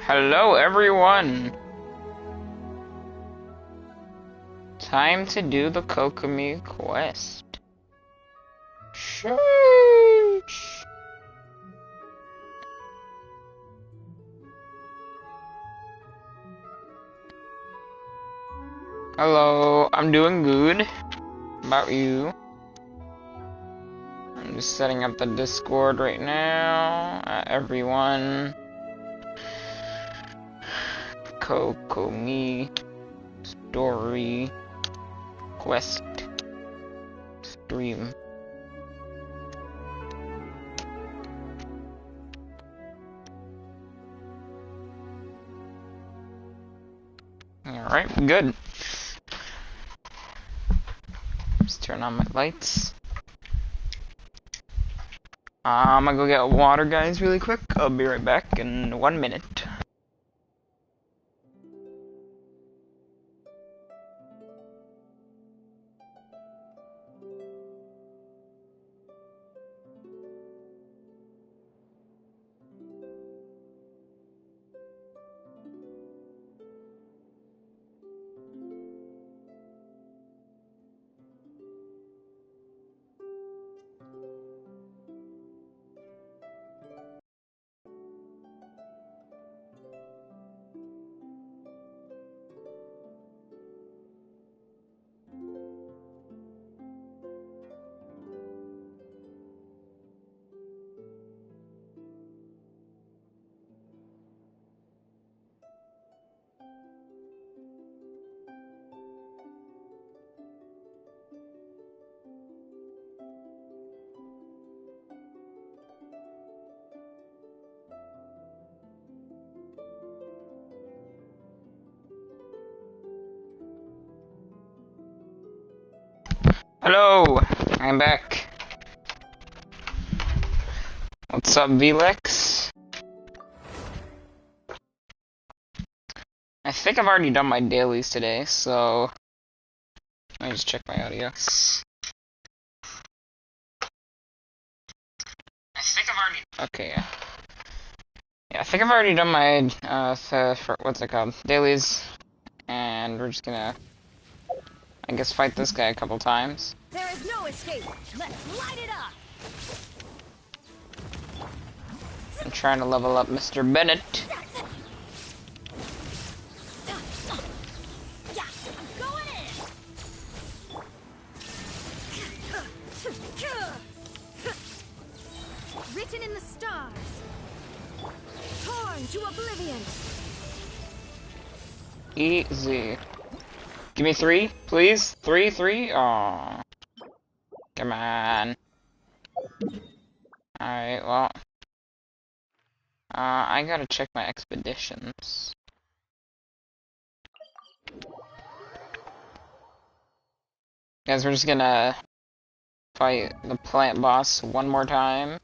Hello everyone! Time to do the Kokomi quest. Sheesh. Hello, I'm doing good. How about you? I'm just setting up the Discord right now. Everyone. Kokomi story quest stream. Alright, good. Just turn on my lights. I'm gonna go get water, guys, really quick. I'll be right back in 1 minute. Hello, I'm back. What's up, Vlex? I think I've already done my dailies today, so let me just check my audio. I think I've already. Okay, yeah. Yeah, I think I've already done my what's it called? Dailies, and we're just gonna, I guess, fight this guy a couple times. There is no escape. Let's light it up. I'm trying to level up Mr. Bennett. Yeah, I'm going in. Written in the stars. Torn to oblivion. Easy. Give me 3, please. 3. Aww. Come on. Alright, well. I gotta check my expeditions. Guys, we're just gonna fight the plant boss one more time.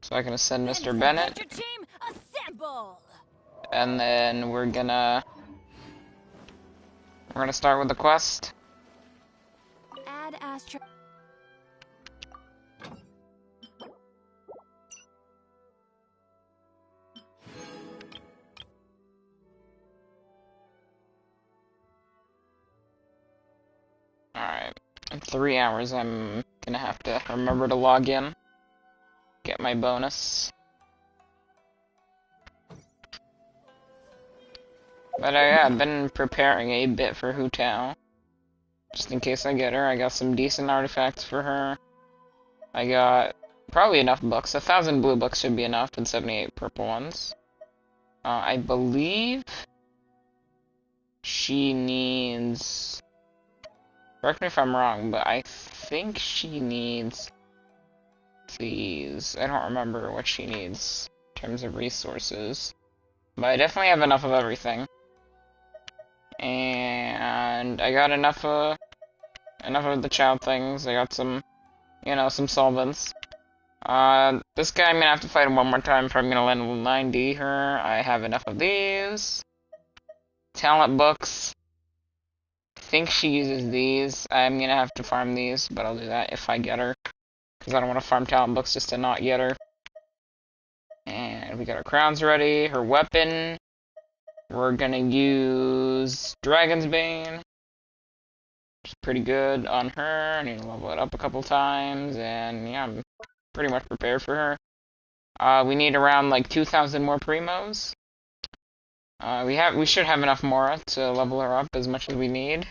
So I can ascend Mr. Bennett. Team, assemble. And then we're gonna start with the quest. Add Astro. Alright, in 3 hours I'm gonna have to remember to log in, get my bonus. But yeah, I've been preparing a bit for Hu Tao, just in case I get her. I got some decent artifacts for her. I got probably enough books. 1,000 blue books should be enough, and 78 purple ones. I believe she needs... Correct me if I'm wrong, but I think she needs these. I don't remember what she needs in terms of resources. But I definitely have enough of everything. And I got enough of the child things. I got some, some solvents. This guy I'm gonna have to fight him one more time if I'm gonna level 90 her. I have enough of these. Talent books. I think she uses these. I'm gonna have to farm these, but I'll do that if I get her. Because I don't want to farm talent books just to not get her. And we got our crowns ready, her weapon. We're gonna use Dragon's Bane, which is pretty good on her. I need to level it up a couple times, and yeah, I'm pretty much prepared for her. We need around like 2,000 more primos. We should have enough Mora to level her up as much as we need.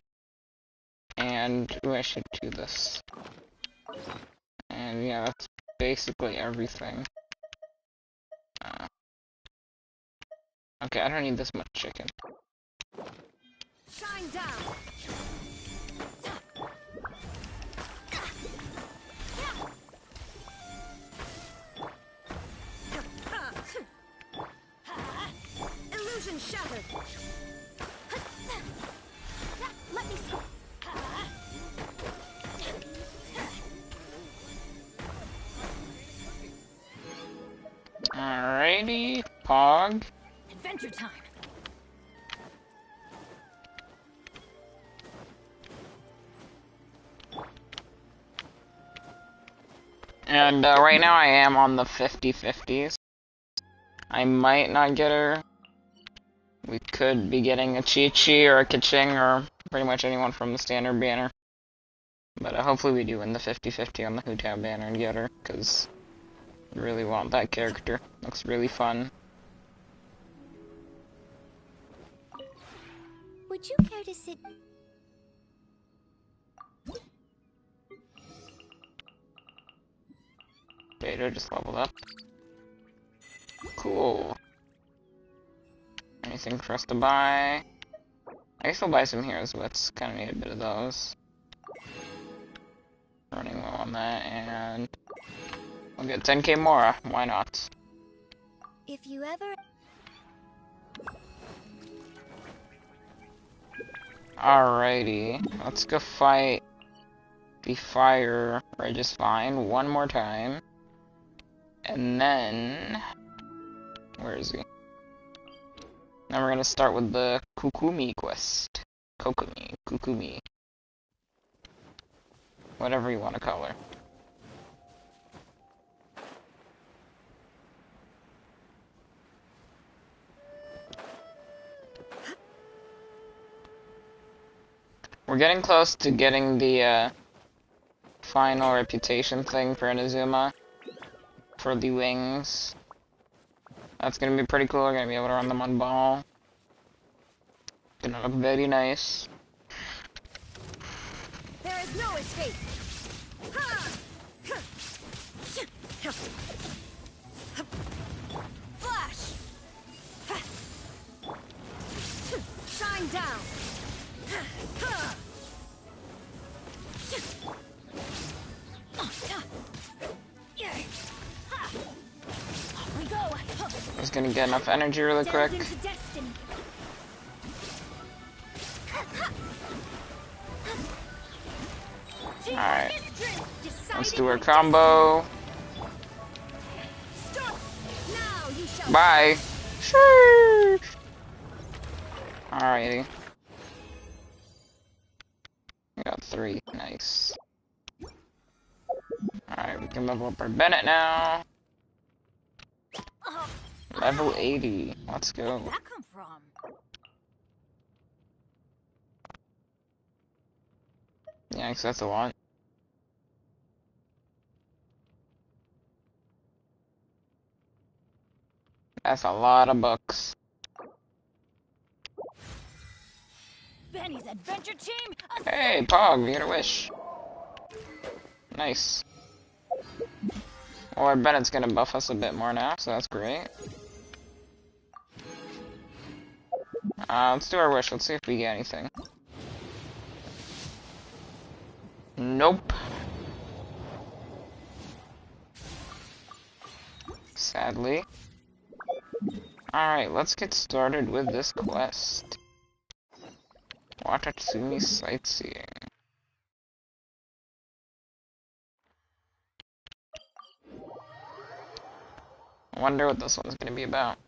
And ooh, I should do this. And yeah, that's basically everything. Okay, I don't need this much chicken. Shine down. Illusion shattered. Let me see. Alrighty, Pog. Adventure time. And right now I am on the 50-50s. I might not get her. We could be getting a Chi-Chi or a Kaching or pretty much anyone from the standard banner. But hopefully we do win the 50-50 on the Hu Tao banner and get her, because I really want that character. Looks really fun. Would you care to sit? Beta just leveled up. Cool. Anything for us to buy? I guess I'll buy some heroes, but kind of need a bit of those. Running low on that, and we'll get 10k Mora. Why not? If you ever. Alrighty, let's go fight the Fire Regis-Fine one more time. And then... where is he? Now we're gonna start with the Kokomi quest. Kokomi. Whatever you want to call her. We're getting close to getting the final reputation thing for Inazuma. For the wings. That's gonna be pretty cool. We're gonna be able to run them on ball. Gonna look very nice. There is no escape. Flash. Shine down. We go. Just gonna get enough energy really quick. Into destiny. Alright. Let's do our combo. Bye. Sheesh. Alrighty. We got 3. Nice. Alright, we can level up our Bennett now. Level 80. Let's go. Where'd that come from? Yeah, 'cause that's a lot. That's a lot of books. Benny's adventure team. Hey, Pog, we get a wish. Nice. Well, our Bennett's gonna buff us a bit more now, so that's great. Let's do our wish. Let's see if we get anything. Nope. Sadly. Alright, let's get started with this quest. Watatsumi Sightseeing. I wonder what this one's gonna be about.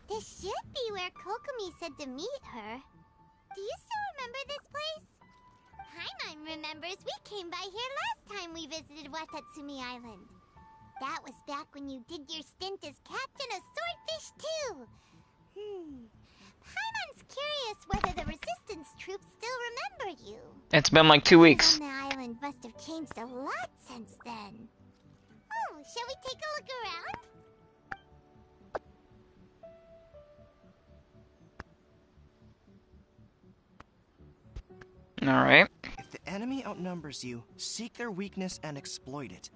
This should be where Kokomi said to meet her. Do you still remember this place? Paimon remembers remembers we came by here last time we visited Watatsumi Island. That was back when you did your stint as captain of Swordfish too. Paimon's curious whether the resistance troops still remember you. It's been like 2 weeks. The island must have changed a lot since then. Oh, shall we take a look around? Alright. If the enemy outnumbers you, seek their weakness and exploit it.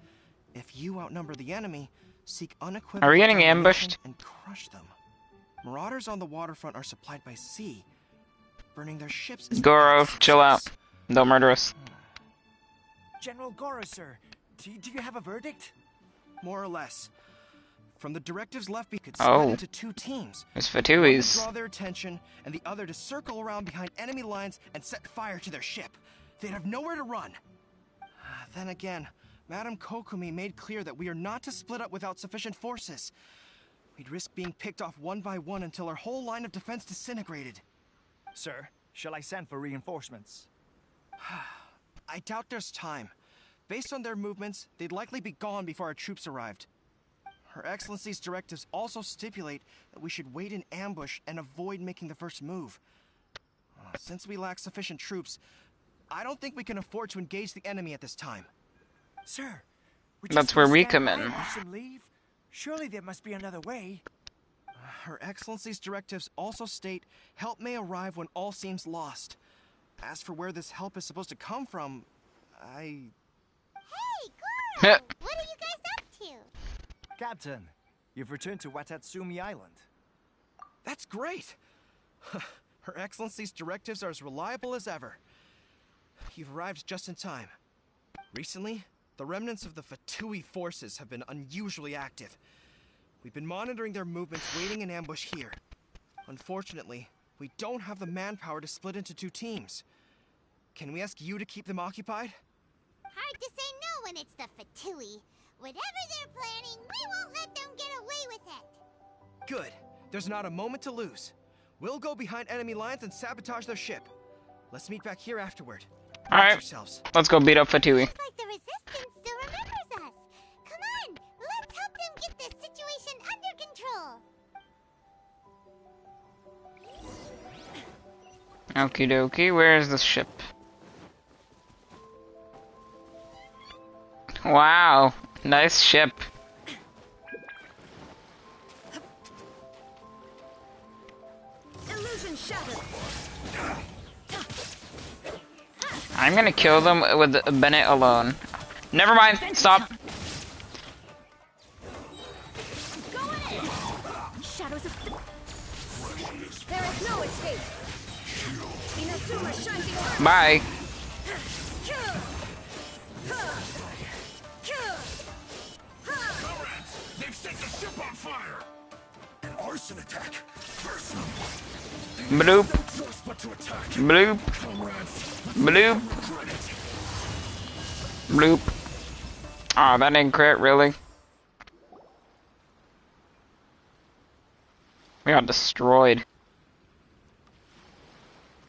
If you outnumber the enemy, seek unequivocal Are we getting domination ambushed? and crush them. Marauders on the waterfront are supplied by sea. Burning their ships is Goro, chill out. Don't murder us. General Goro, sir, do you have a verdict? More or less. From the directives left, we could Oh. split into 2 teams. It's One to Fatui's. draw their attention, and the other to circle around behind enemy lines and set fire to their ship. They'd have nowhere to run. Then again, Madame Kokomi made clear that we are not to split up without sufficient forces. We'd risk being picked off one by one until our whole line of defense disintegrated. Sir, shall I send for reinforcements? I doubt there's time. Based on their movements, they'd likely be gone before our troops arrived. Her Excellency's directives also stipulate that we should wait in ambush and avoid making the first move. Since we lack sufficient troops, I don't think we can afford to engage the enemy at this time. Sir, That's where we come in. Leave? Surely there must be another way. Her Excellency's directives also state help may arrive when all seems lost. As for where this help is supposed to come from, Hey, Goro! What are you guys up to? Captain, you've returned to Watatsumi Island. That's great! Her Excellency's directives are as reliable as ever. You've arrived just in time. Recently, the remnants of the Fatui forces have been unusually active. We've been monitoring their movements, waiting in ambush here. Unfortunately, we don't have the manpower to split into 2 teams. Can we ask you to keep them occupied? Hard to say no when it's the Fatui. Whatever they're planning, we won't let them get away with it. Good. There's not a moment to lose. We'll go behind enemy lines and sabotage their ship. Let's meet back here afterward. Watch Alright, yourselves. let's go beat up Fatui. Looks like the resistance still remembers us. Come on, let's help them get this situation under control. Okie dokie, where is this ship? Wow, nice ship. Illusion shattered. I'm gonna kill them with Bennett alone. Never mind, stop. Go in. Shadows of. There is no escape. Inazuma shines eternal. Bye. They've set the ship on fire! An arson attack! Personal! Bloop, No choice but to attack! bloop, Comrades, bloop, regret it! bloop. Aw, that didn't crit, really? We got destroyed.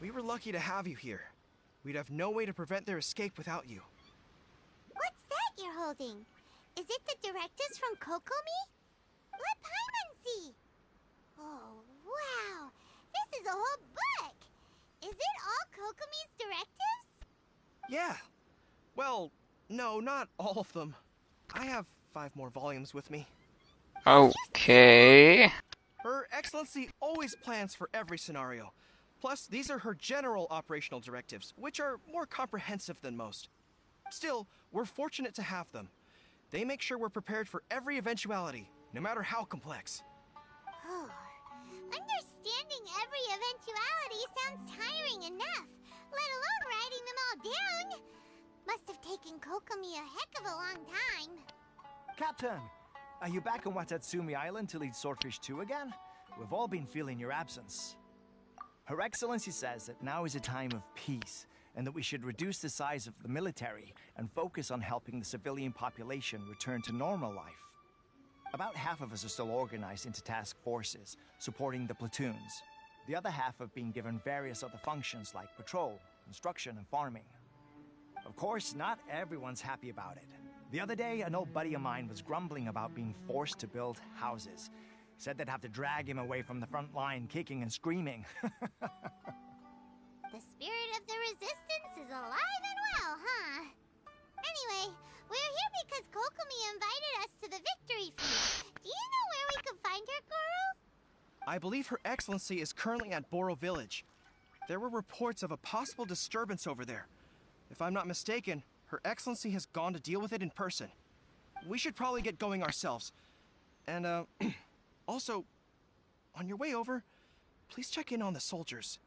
We were lucky to have you here. We'd have no way to prevent their escape without you. What's that you're holding? Is it the directives from Kokomi? Let Paimon see. Oh, wow. This is a whole book. Is it all Kokomi's directives? Yeah. Well, no, not all of them. I have 5 more volumes with me. Okay. Her Excellency always plans for every scenario. Plus, these are her general operational directives, which are more comprehensive than most. Still, we're fortunate to have them. They make sure we're prepared for every eventuality, no matter how complex. Oh, understanding every eventuality sounds tiring enough, let alone writing them all down. Must have taken Kokomi a heck of a long time. Captain, are you back on Watatsumi Island to lead Swordfish 2 again? We've all been feeling your absence. Her Excellency says that now is a time of peace, and that we should reduce the size of the military and focus on helping the civilian population return to normal life. About half of us are still organized into task forces, supporting the platoons. The other half have been given various other functions like patrol, construction, and farming. Of course, not everyone's happy about it. The other day, an old buddy of mine was grumbling about being forced to build houses. Said they'd have to drag him away from the front line, kicking and screaming. The spirit of the resistance is alive and well, huh? Anyway, we're here because Kokomi invited us to the victory feast. Do you know where we can find her, Guru? I believe Her Excellency is currently at Boro Village. There were reports of a possible disturbance over there. If I'm not mistaken, Her Excellency has gone to deal with it in person. We should probably get going ourselves. And, also, on your way over, please check in on the soldiers.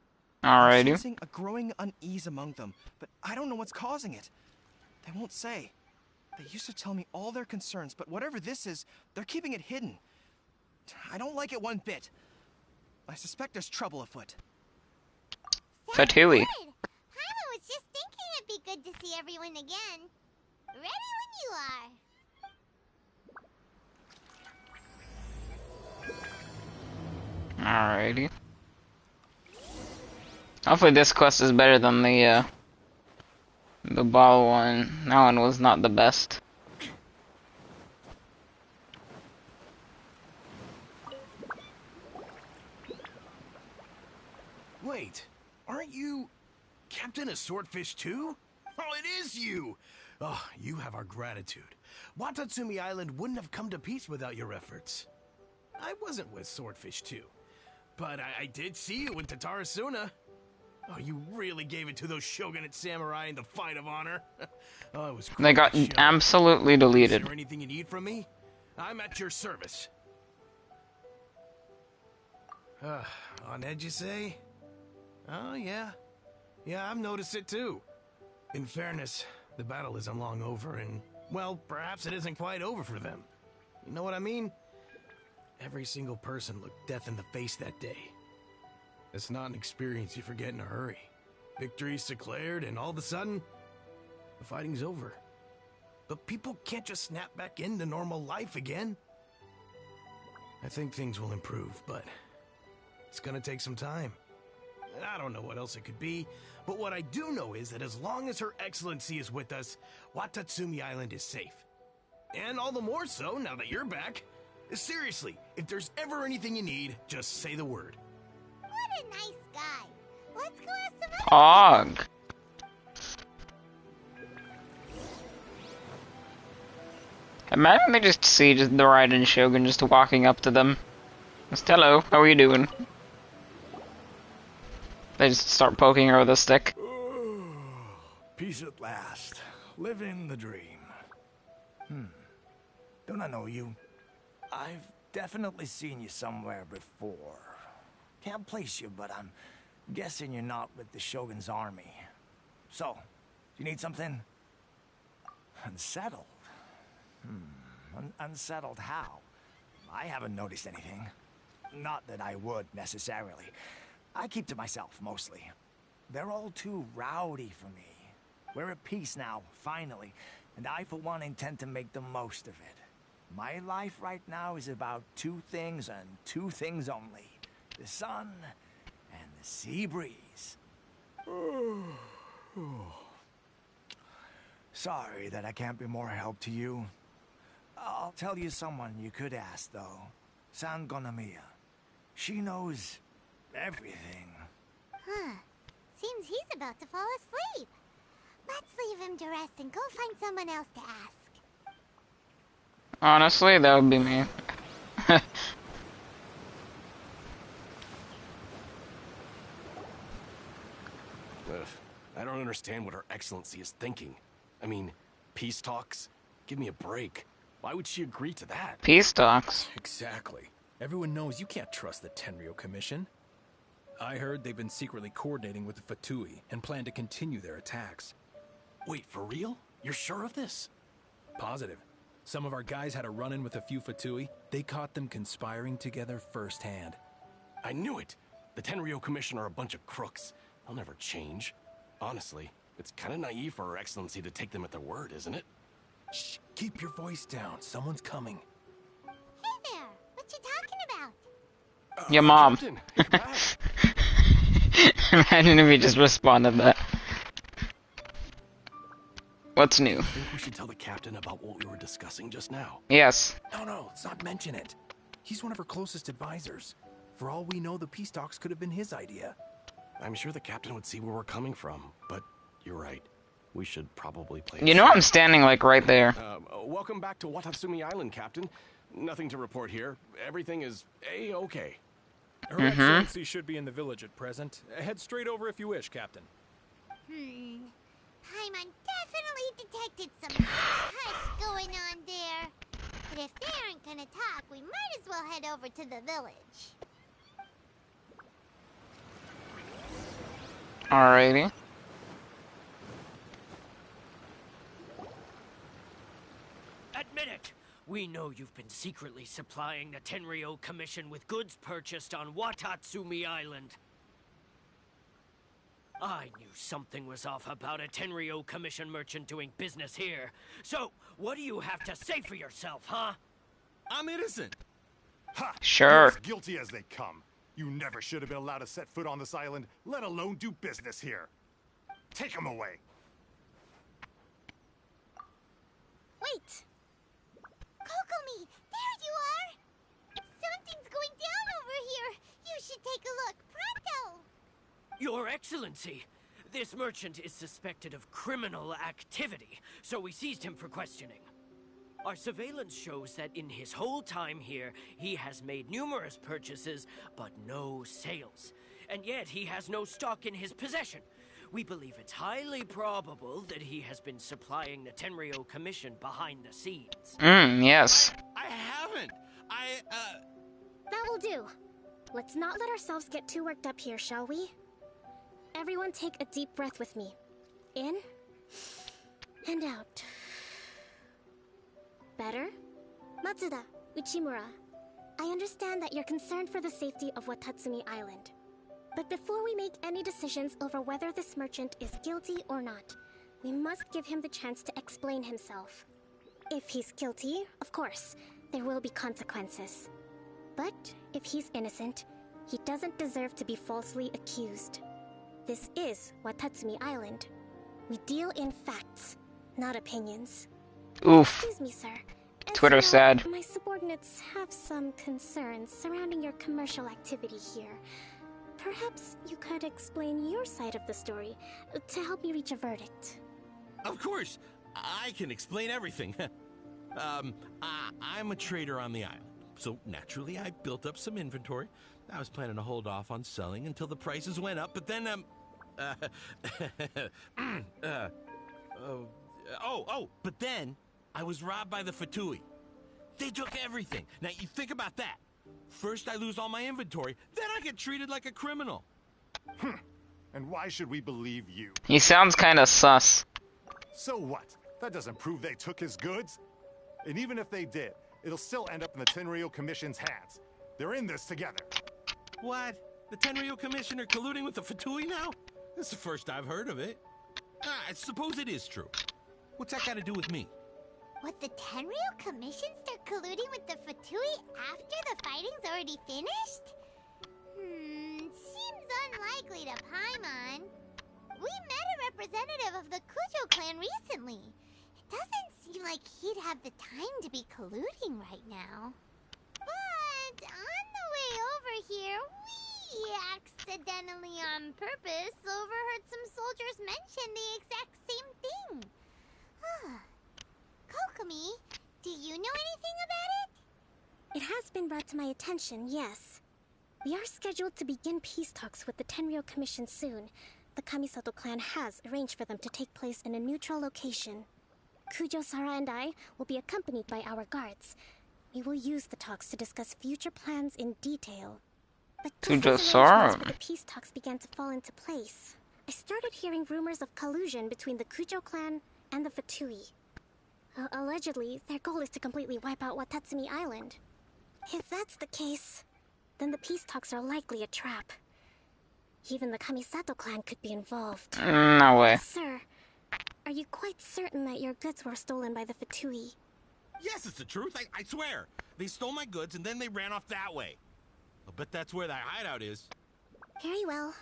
I'm Alrighty. sensing a growing unease among them, but I don't know what's causing it. They won't say. They used to tell me all their concerns, but whatever this is, they're keeping it hidden. I don't like it one bit. I suspect there's trouble afoot. Fatui. Good. Paimon was just thinking it'd be good to see everyone again. Ready when you are. Alrighty. Hopefully this quest is better than the ball one. That one was not the best. Wait, aren't you Captain of Swordfish too? Oh, it is you! Oh, you have our gratitude. Watatsumi Island wouldn't have come to peace without your efforts. I wasn't with Swordfish too, but I did see you with Tatarasuna. Oh, you really gave it to those shogunate samurai in the fight of honor. Oh, it was They got quite a show. absolutely Is deleted. there anything you need from me? I'm at your service. On edge, you say? Oh, yeah. Yeah, I've noticed it too. In fairness, the battle isn't long over, and, well, perhaps it isn't quite over for them. You know what I mean? Every single person looked death in the face that day. It's not an experience you forget in a hurry. Victory's declared, and all of a sudden, the fighting's over. But people can't just snap back into normal life again. I think things will improve, but it's gonna take some time. I don't know what else it could be, but what I do know is that as long as Her Excellency is with us, Watatsumi Island is safe. And all the more so now that you're back. Seriously, if there's ever anything you need, just say the word. What a nice guy. Let's go ask some other Og. Imagine they just see the Raiden Shogun just walking up to them. Just, hello, how are you doing? They just start poking her with a stick. Peace at last. Living the dream. Don't I know you? I've definitely seen you somewhere before. Can't place you, but I'm guessing you're not with the Shogun's army. So, you need something? Unsettled? Unsettled how? I haven't noticed anything. Not that I would, necessarily. I keep to myself, mostly. They're all too rowdy for me. We're at peace now, finally, and I, for one, intend to make the most of it. My life right now is about two things and two things only. The sun and the sea breeze. Sorry that I can't be more help to you. I'll tell you someone you could ask, though. San Gonamiya. She knows everything. Huh. Seems he's about to fall asleep. Let's leave him to rest and go find someone else to ask. Honestly, that would be me. I don't understand what Her Excellency is thinking. I mean, peace talks? Give me a break. Why would she agree to that? Peace talks. Exactly. Everyone knows you can't trust the Tenryo Commission. I heard they've been secretly coordinating with the Fatui and plan to continue their attacks. Wait, for real? You're sure of this? Positive. Some of our guys had a run-in with a few Fatui. They caught them conspiring together firsthand. I knew it! The Tenryo Commission are a bunch of crooks. They'll never change. Honestly, it's kind of naive for Her Excellency to take them at their word, isn't it? Shh, keep your voice down. Someone's coming. Hey there, what you talking about? Your mom. Captain, you're back. Imagine if he just responded that. What's new? Think we should tell the captain about what we were discussing just now? Yes. No, let's not mention it. He's one of her closest advisors. For all we know, the peace talks could have been his idea. I'm sure the captain would see where we're coming from, but you're right. We should probably play. You know I'm standing like right there. Welcome back to Watatsumi Island, Captain. Nothing to report here. Everything is A-okay. Her Excellency should be in the village at present. Head straight over if you wish, Captain. Paimon definitely detected some hush going on there. But if they aren't gonna talk, we might as well head over to the village. Alrighty. Admit it! We know you've been secretly supplying the Tenryo Commission with goods purchased on Watatsumi Island. I knew something was off about a Tenryo Commission merchant doing business here. So, what do you have to say for yourself, huh? I'm innocent. Ha! Sure. You're as guilty as they come. You never should have been allowed to set foot on this island, let alone do business here. Take him away. Wait! Kokomi, there you are! Something's going down over here. You should take a look, pronto! Your Excellency, this merchant is suspected of criminal activity, so we seized him for questioning. Our surveillance shows that in his whole time here, he has made numerous purchases, but no sales. And yet he has no stock in his possession. We believe it's highly probable that he has been supplying the Tenryo Commission behind the scenes. Yes. I haven't. That will do. Let's not let ourselves get too worked up here, shall we? Everyone take a deep breath with me. In and out. Better? Matsuda, Uchimura, I understand that you're concerned for the safety of Watatsumi Island. But before we make any decisions over whether this merchant is guilty or not, we must give him the chance to explain himself. If he's guilty, of course, there will be consequences. But if he's innocent, he doesn't deserve to be falsely accused. This is Watatsumi Island. We deal in facts, not opinions. Oof. Excuse me, sir. Twitter said. My subordinates have some concerns surrounding your commercial activity here. Perhaps you could explain your side of the story to help me reach a verdict. Of course, I can explain everything. I'm a trader on the island, so naturally I built up some inventory. I was planning to hold off on selling until the prices went up, but then, but then I was robbed by the Fatui. They took everything. Now, you think about that. First I lose all my inventory, then I get treated like a criminal. And why should we believe you? He sounds kind of sus. So what? That doesn't prove they took his goods. And even if they did, it'll still end up in the Tenryo Commission's hands. They're in this together. What? The Tenryo Commission are colluding with the Fatui now? This is the first I've heard of it. I suppose it is true. What's that got to do with me? What, the Tenryo Commission start colluding with the Fatui after the fighting's already finished? Seems unlikely to Paimon. We met a representative of the Kujo clan recently. It doesn't seem like he'd have the time to be colluding right now. But on the way over here, we accidentally on purpose overheard some soldiers mention the exact same thing. Kokomi, do you know anything about it? It has been brought to my attention, yes. We are scheduled to begin peace talks with the Tenryo Commission soon. The Kamisato clan has arranged for them to take place in a neutral location. Kujo-Sara and I will be accompanied by our guards. We will use the talks to discuss future plans in detail. But just as arrangements for the peace talks began to fall into place, I started hearing rumors of collusion between the Kujo clan and the Fatui. Allegedly, their goal is to completely wipe out Watatsumi Island. If that's the case, then the peace talks are likely a trap. Even the Kamisato clan could be involved. No way. Sir, are you quite certain that your goods were stolen by the Fatui? Yes, it's the truth. I swear. They stole my goods and then they ran off that way. I'll bet that's where that hideout is. Very well.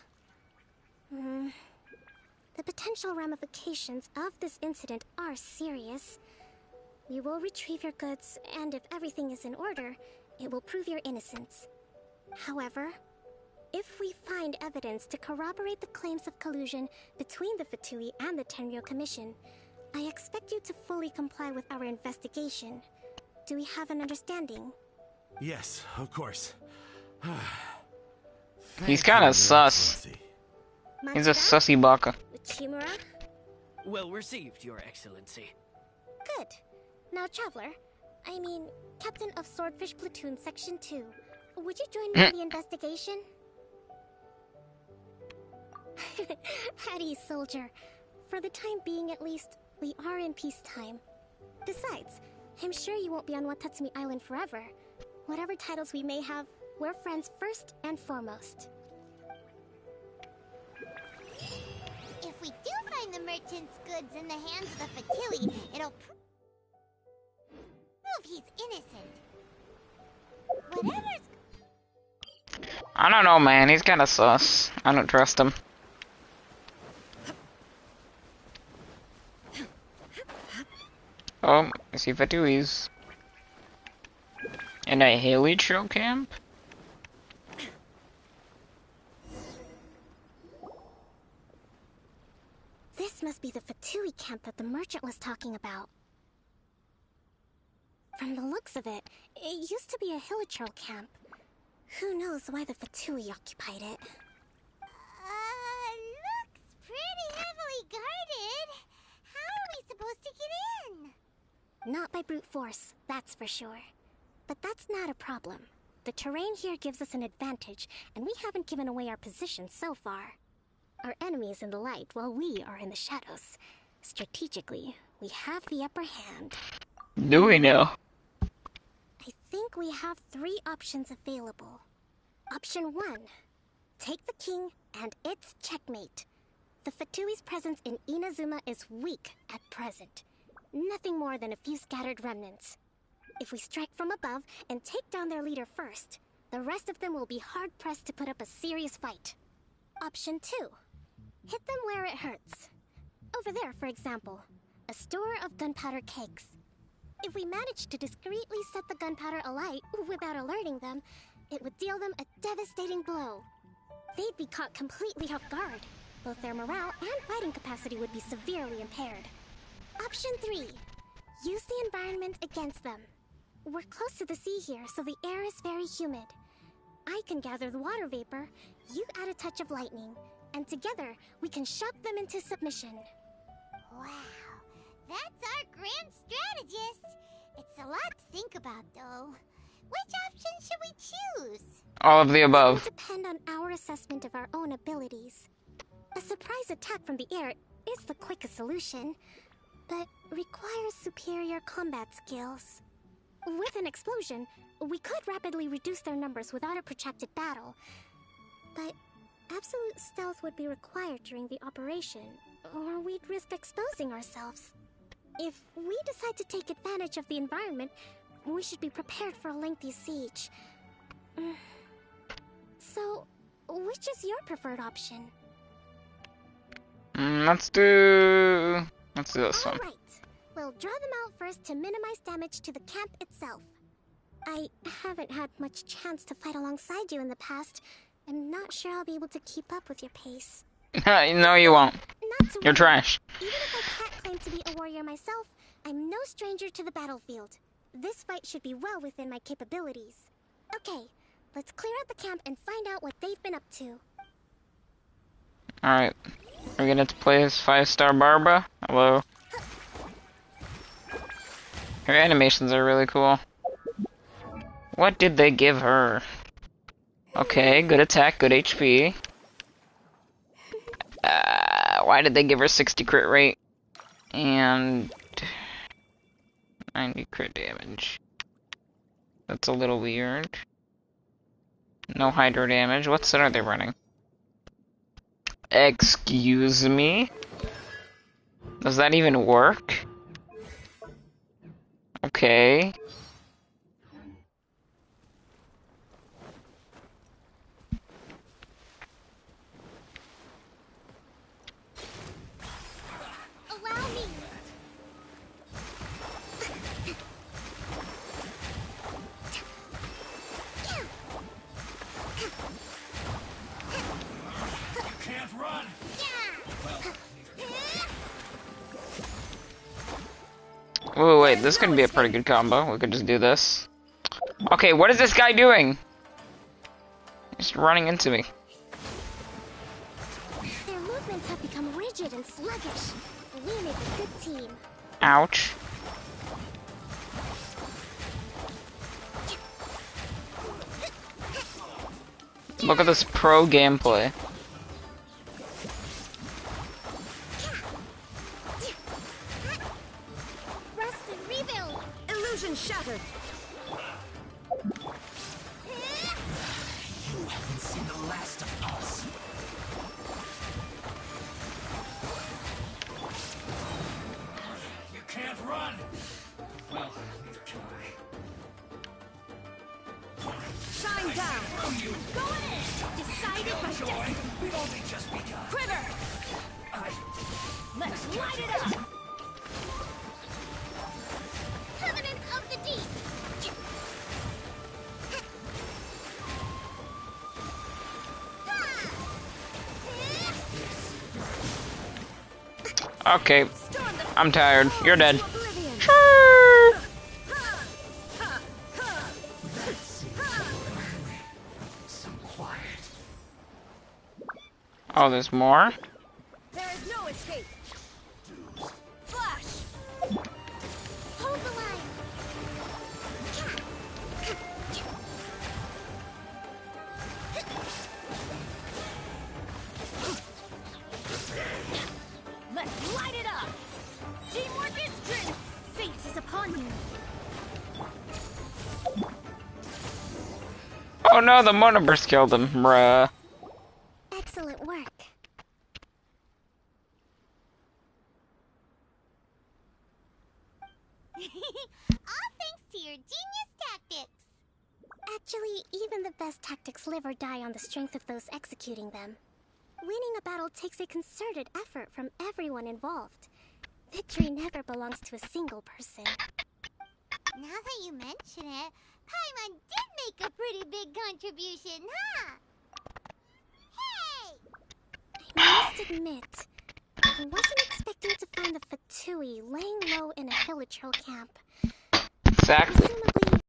The potential ramifications of this incident are serious. We will retrieve your goods, and if everything is in order, it will prove your innocence. However, if we find evidence to corroborate the claims of collusion between the Fatui and the Tenryo Commission, I expect you to fully comply with our investigation. Do we have an understanding? Yes, of course. He's kind of sus. He's a sussy baka. Uchimura? Well received, Your Excellency. Good. Now, Traveler, Captain of Swordfish Platoon Section 2, would you join me in the investigation? At ease, soldier. For the time being, at least, we are in peacetime. Besides, I'm sure you won't be on Watatsumi Island forever. Whatever titles we may have, we're friends first and foremost. If we do find the merchant's goods in the hands of the Fatui, it'll prove he's innocent. Whatever's... I don't know, man. He's kind of sus. I don't trust him. Oh, I see Fatuis. In a Haley Trail camp? This must be the Fatui camp that the merchant was talking about. From the looks of it, it used to be a Hilichurl camp. Who knows why the Fatui occupied it? Looks pretty heavily guarded. How are we supposed to get in? Not by brute force, that's for sure. But that's not a problem. The terrain here gives us an advantage, and we haven't given away our position so far. Our enemy is in the light, while we are in the shadows. Strategically, we have the upper hand. Do we know? I think we have 3 options available. Option 1. Take the king, and it's checkmate. The Fatui's presence in Inazuma is weak at present. Nothing more than a few scattered remnants. If we strike from above and take down their leader first, the rest of them will be hard-pressed to put up a serious fight. Option 2. Hit them where it hurts. Over there, for example, a store of gunpowder kegs. If we manage to discreetly set the gunpowder alight without alerting them, it would deal them a devastating blow. They'd be caught completely off guard. Both their morale and fighting capacity would be severely impaired. Option 3. Use the environment against them. We're close to the sea here, so the air is very humid. I can gather the water vapor, you add a touch of lightning, and together we can shock them into submission. Wow, that's our grand strategist. It's a lot to think about, though. Which option should we choose? All of the above. It will depend on our assessment of our own abilities. A surprise attack from the air is the quickest solution, but requires superior combat skills. With an explosion, we could rapidly reduce their numbers without a protracted battle, but absolute stealth would be required during the operation, or we'd risk exposing ourselves. If we decide to take advantage of the environment, we should be prepared for a lengthy siege. So, which is your preferred option? Let's do this one. Alright, we'll draw them out first to minimize damage to the camp itself. I haven't had much chance to fight alongside you in the past. I'm not sure I'll be able to keep up with your pace. No, you won't. Not to You're worry. trash. Even if I can't claim to be a warrior myself, I'm no stranger to the battlefield. This fight should be well within my capabilities. Okay, let's clear out the camp and find out what they've been up to. Alright. We're gonna play as 5-star Barbara. Hello. Her animations are really cool. What did they give her? Okay, good attack, good HP. Why did they give her 60 crit rate? And 90 crit damage. That's a little weird. No hydro damage. What set are they running? Excuse me? Does that even work? Okay. Alright, this could be a pretty good combo. We could just do this. Okay, what is this guy doing? He's running into me. Their movements have become rigid and sluggish. We make a good team. Ouch. Look at this pro gameplay. Rest and rebuild. Illusion shattered. You haven't seen the last of us. You can't run! Well, neither can I. Shine down. Go in. Decided by destiny. We've only just begun. Quiver. Let's light it up. Covenant of the Deep. Okay, I'm tired. You're dead. Oh, there's more? There is no escape. Flash. Hold the line. Let's light it up. Teamwork is strength. Fate is upon you. Oh no, the monoburst killed him, bruh. Excellent work. All thanks to your genius tactics. Actually, even the best tactics live or die on the strength of those executing them. Winning a battle takes a concerted effort from everyone involved. Victory never belongs to a single person. Now that you mention it, Paimon did make a pretty big contribution, huh? Hey! I must admit, I wasn't expecting to find the Fatui laying low in a Hilichurl camp. Exactly. Presumably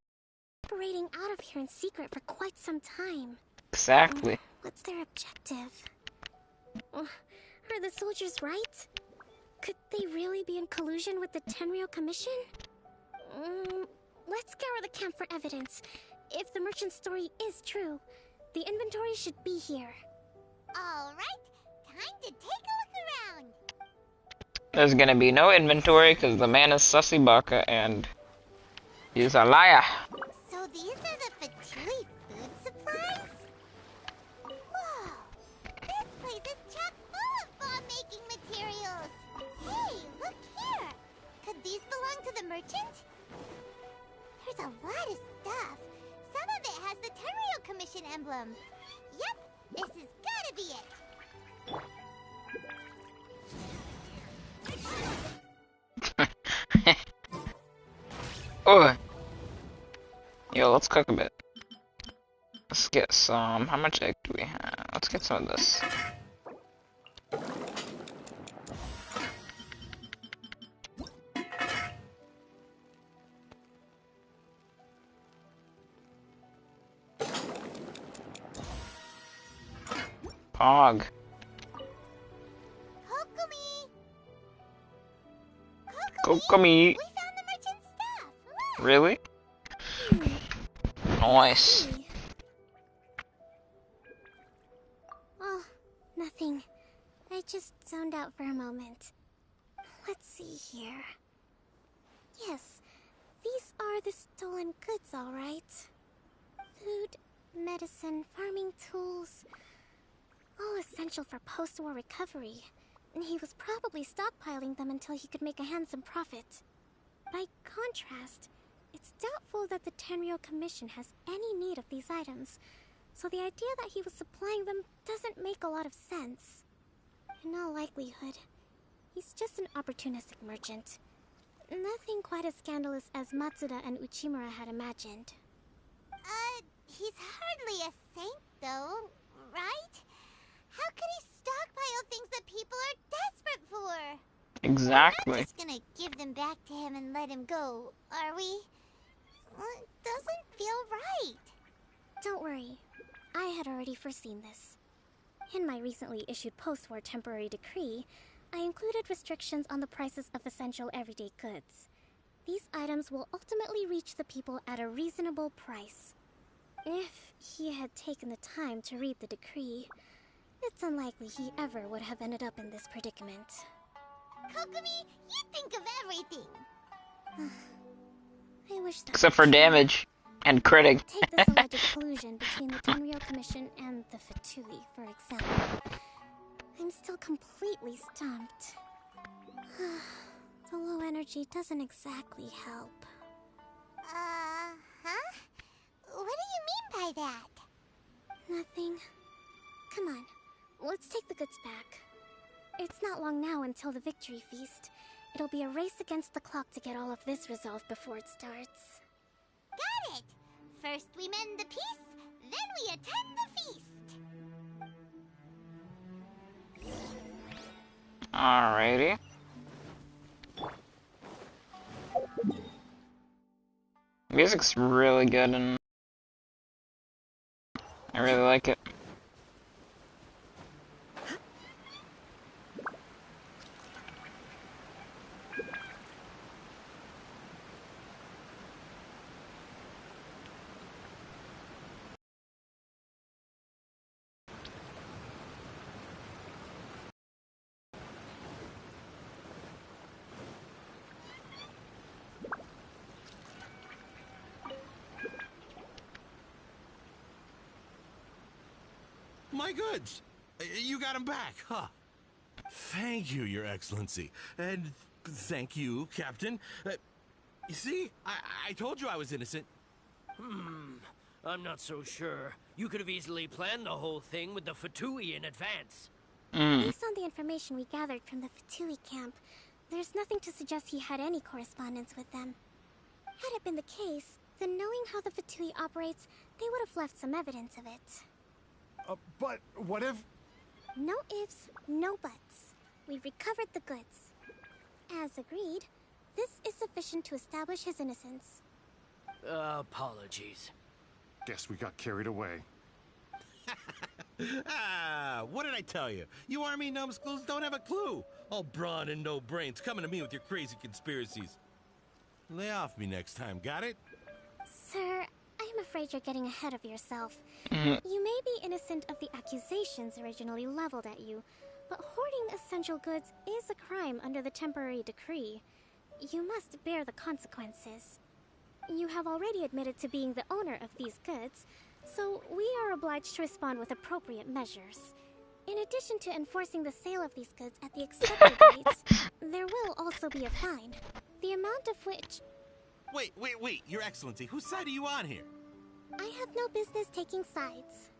operating out of here in secret for quite some time. Exactly. What's their objective? Are the soldiers right? Could they really be in collusion with the Tenryou Commission? Let's scour the camp for evidence. If the merchant's story is true, the inventory should be here. All right, time to take a look around. There's gonna be no inventory because the man is Sussy Baka and he's a liar. So these are the Fatui food supplies? Whoa! This place is chock full of bomb-making materials! Hey, look here! Could these belong to the merchant? There's a lot of stuff. Some of it has the Tenryou Commission emblem. Yep, this has gotta be it. Oh. Yo, let's cook a bit. Let's get some. How much egg do we have? Let's get some of this. Pog. Kokomi! Kokomi. We found the merchant's stuff! Look! Really? Nice. Oh, nothing. I just zoned out for a moment. Let's see here. Yes, these are the stolen goods, all right. Food, medicine, farming tools. All essential for post-war recovery. And he was probably stockpiling them until he could make a handsome profit. By contrast, it's doubtful that the Tenryou Commission has any need of these items, so the idea that he was supplying them doesn't make a lot of sense. In all likelihood, he's just an opportunistic merchant. Nothing quite as scandalous as Matsuda and Uchimura had imagined. He's hardly a saint, though, right? How could he stockpile things that people are desperate for? Exactly. We're not just gonna give them back to him and let him go, are we? Well, it doesn't feel right. Don't worry. I had already foreseen this. In my recently issued post-war temporary decree, I included restrictions on the prices of essential everyday goods. These items will ultimately reach the people at a reasonable price. If he had taken the time to read the decree, it's unlikely he ever would have ended up in this predicament. Kokomi, you think of everything. I wish that Except were for true. damage and critting. Take this alleged collusion between the Tenryou Commission and the Fatui, for example. I'm still completely stumped. The low energy doesn't exactly help. Huh? What do you mean by that? Nothing. Come on, let's take the goods back. It's not long now until the victory feast. It'll be a race against the clock to get all of this resolved before it starts. Got it! First we mend the peace, then we attend the feast. Alrighty. Music's really good and I really like it. My goods! You got them back, huh? Thank you, Your Excellency. And thank you, Captain. You see? I told you I was innocent. I'm not so sure. You could have easily planned the whole thing with the Fatui in advance. Based on the information we gathered from the Fatui camp, there's nothing to suggest he had any correspondence with them. Had it been the case, then knowing how the Fatui operates, they would have left some evidence of it. But what if... No ifs, no buts. We've recovered the goods. As agreed, this is sufficient to establish his innocence. Apologies. Guess we got carried away. What did I tell you? You army numbskulls don't have a clue. All brawn and no brains coming to me with your crazy conspiracies. Lay off me next time, got it? Sir, I'm afraid you're getting ahead of yourself. You may be innocent of the accusations originally leveled at you, but hoarding essential goods is a crime under the temporary decree. You must bear the consequences. You have already admitted to being the owner of these goods, so we are obliged to respond with appropriate measures. In addition to enforcing the sale of these goods at the accepted rates, there will also be a fine, the amount of which... Wait, Your Excellency, whose side are you on here? I have no business taking sides.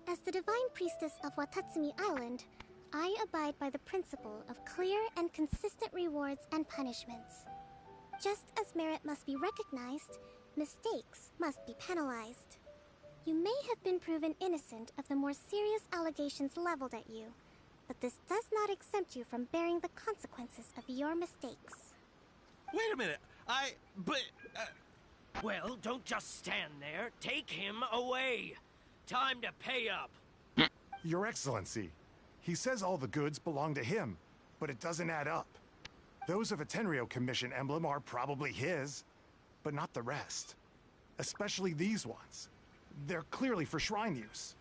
As the Divine Priestess of Watatsumi Island, I abide by the principle of clear and consistent rewards and punishments. Just as merit must be recognized, mistakes must be penalized. You may have been proven innocent of the more serious allegations leveled at you, but this does not exempt you from bearing the consequences of your mistakes. Wait a minute, Well, don't just stand there. Take him away. Time to pay up. Your Excellency, he says all the goods belong to him, but it doesn't add up. Those of a Tenryou Commission emblem are probably his, but not the rest. Especially these ones. They're clearly for shrine use.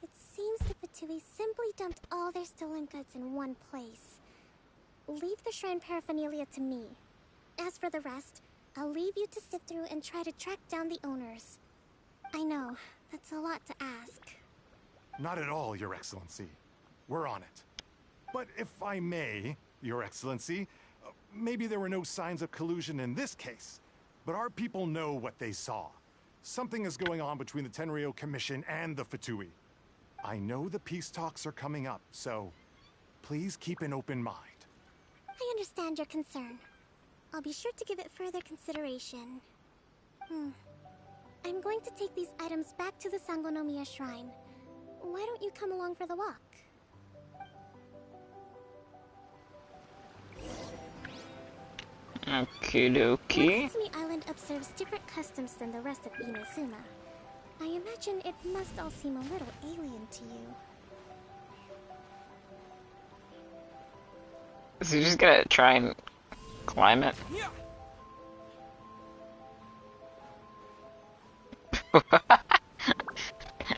It seems the Fatui simply dumped all their stolen goods in one place. Leave the shrine paraphernalia to me. As for the rest, I'll leave you to sift through and try to track down the owners. I know, that's a lot to ask. Not at all, Your Excellency. We're on it. But if I may, Your Excellency, maybe there were no signs of collusion in this case, but our people know what they saw. Something is going on between the Tenryou Commission and the Fatui. I know the peace talks are coming up, so please keep an open mind. I understand your concern. I'll be sure to give it further consideration. I'm going to take these items back to the Sangonomiya Shrine. Why don't you come along for the walk? Okie dokie. Watatsumi Island observes different customs than the rest of Inazuma. I imagine it must all seem a little alien to you. Is he just gonna try and climb it?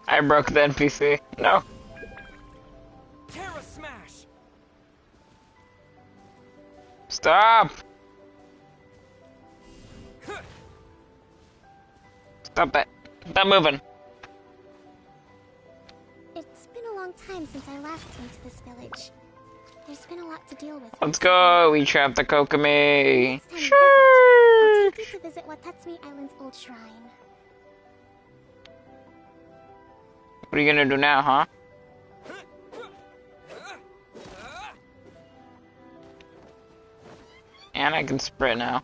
I broke the NPC. No. Terra Smash! Stop! Stop it. Stop moving. It's been a long time since I last came to this village. There's been a lot to deal with. Let's go. We trapped the Kokomi. Next time you visit, I'll take you to visit Watatsumi Island's old shrine. What are you gonna do now, huh? And I can sprint now.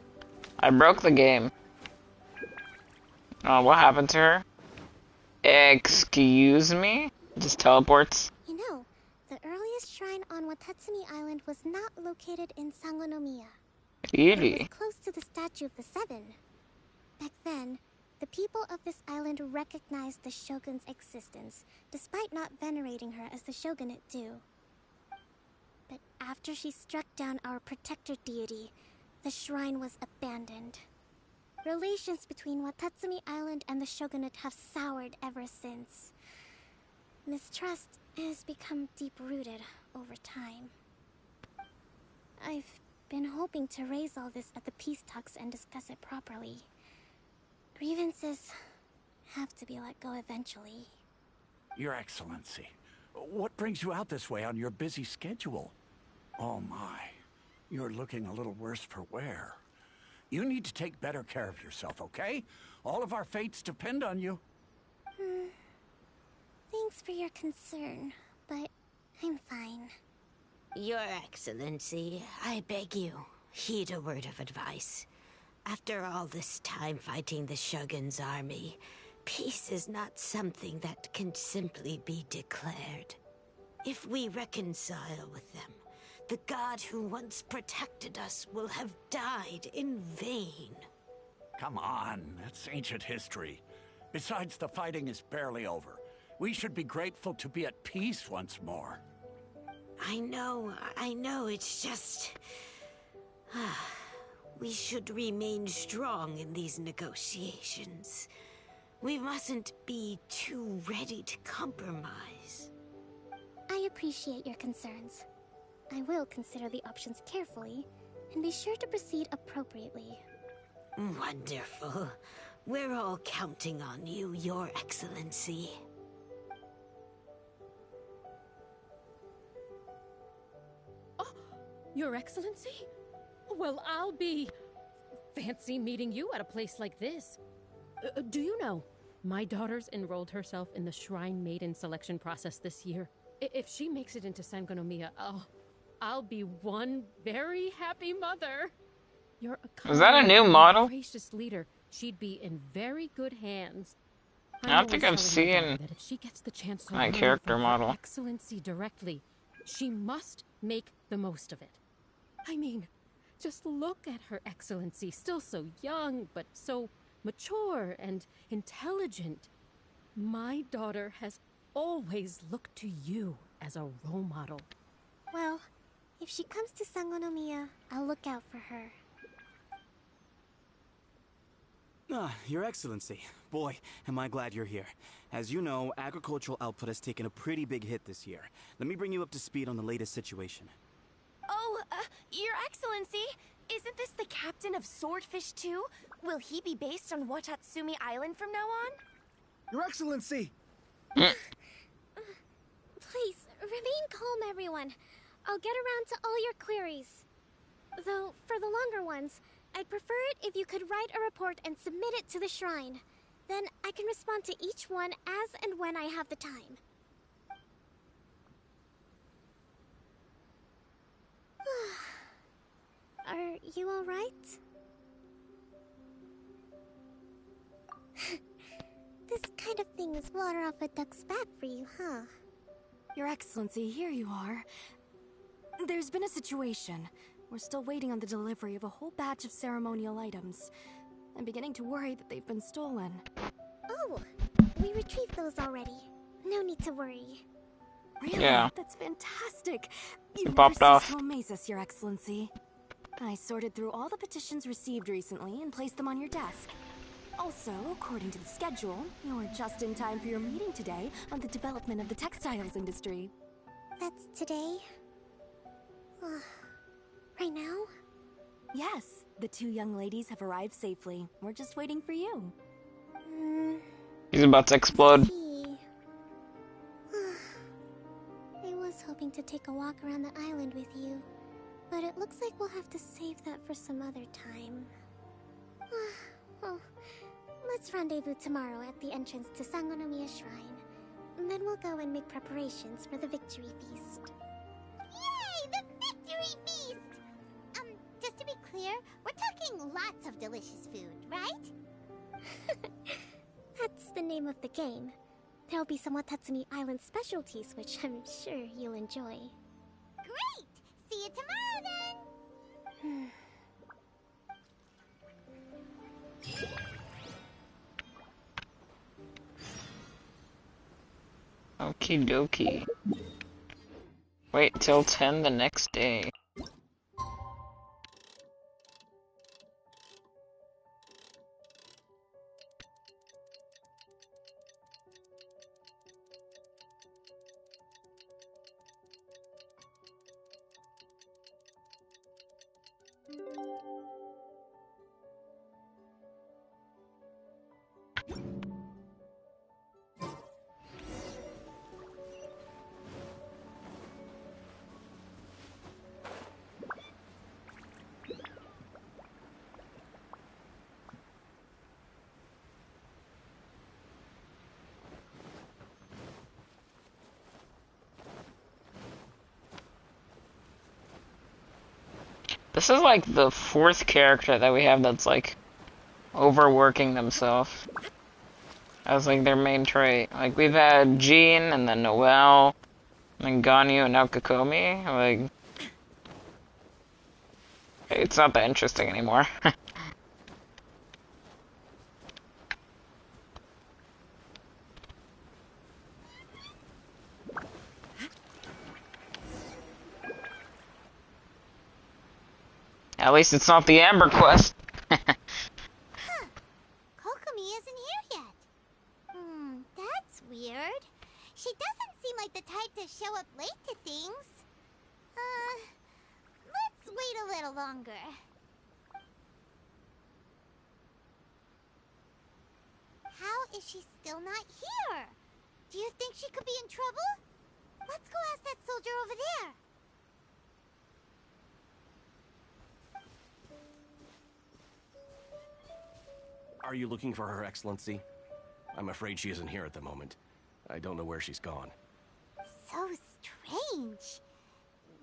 I broke the game. Oh, what happened to her? Excuse me? Just teleports. You know, the earliest shrine on Watatsumi Island was not located in Sangonomiya. It Really? was close to the Statue of the Seven. Back then, the people of this island recognized the shogun's existence, despite not venerating her as the shogunate do. But after she struck down our protector deity, the shrine was abandoned. Relations between Watatsumi Island and the shogunate have soured ever since. Mistrust has become deep-rooted over time. I've been hoping to raise all this at the peace talks and discuss it properly. Grievances have to be let go eventually. Your Excellency, what brings you out this way on your busy schedule? Oh my, you're looking a little worse for wear. You need to take better care of yourself, okay? All of our fates depend on you. Thanks for your concern, but I'm fine. Your Excellency, I beg you, heed a word of advice. After all this time fighting the Shogun's army, peace is not something that can simply be declared. If we reconcile with them, the god who once protected us will have died in vain. Come on, that's ancient history. Besides, the fighting is barely over. We should be grateful to be at peace once more. I know, it's just... We should remain strong in these negotiations. We mustn't be too ready to compromise. I appreciate your concerns. I will consider the options carefully, and be sure to proceed appropriately. Wonderful. We're all counting on you, Your Excellency. Oh, Your Excellency? Well, I'll be... fancy meeting you at a place like this. Do you know, my daughter's enrolled herself in the Shrine Maiden selection process this year. If she makes it into Sangonomiya, I'll be one very happy mother. You're a Is that a new model? gracious leader. She'd be in very good hands. I don't think I've seen that if she gets the chance to my learn character from Her model. Excellency directly, she must make the most of it. I mean, just look at Her Excellency, still so young, but so mature and intelligent. My daughter has always looked to you as a role model. Well, if she comes to Sangonomiya, I'll look out for her. Your Excellency. Boy, am I glad you're here. As you know, agricultural output has taken a pretty big hit this year. Let me bring you up to speed on the latest situation. Oh, Your Excellency, isn't this the captain of Swordfish 2? Will he be based on Watatsumi Island from now on? Your Excellency! Please, remain calm, everyone. I'll get around to all your queries. Though, for the longer ones, I'd prefer it if you could write a report and submit it to the shrine. Then I can respond to each one as and when I have the time. Are you alright? This kind of thing is water off a duck's back for you, huh? Your Excellency, here you are. There's been a situation. We're still waiting on the delivery of a whole batch of ceremonial items. I'm beginning to worry that they've been stolen. Oh, we retrieved those already. No need to worry. Really? Yeah. That's fantastic. You It never popped cease off. to amaze us, Your Excellency. I sorted through all the petitions received recently and placed them on your desk. Also, according to the schedule, you're just in time for your meeting today on the development of the textiles industry. That's today? Right now? Yes, the two young ladies have arrived safely. We're just waiting for you. He's about to explode. I was hoping to take a walk around the island with you, but it looks like we'll have to save that for some other time. Well, let's rendezvous tomorrow at the entrance to Sangonomiya Shrine. Then we'll go and make preparations for the victory feast. Yay! The victory feast! Just to be clear, we're talking lots of delicious food, right? That's the name of the game. There'll be some Watatsumi Island specialties, which I'm sure you'll enjoy. Great! See you tomorrow then! Okie dokie. Wait till 10 the next day. This is like the fourth character that we have that's like overworking themselves as like their main trait. Like we've had Jean and then Noelle and then Ganyu and now Kokomi. Like it's not that interesting anymore. At least it's not the Amber Quest. Kokomi isn't here yet. That's weird. She doesn't seem like the type to show up late to things. Let's wait a little longer. How is she still not here? Do you think she could be in trouble? Let's go ask that soldier over there. Are you looking for Her Excellency? I'm afraid she isn't here at the moment. I don't know where she's gone. So strange.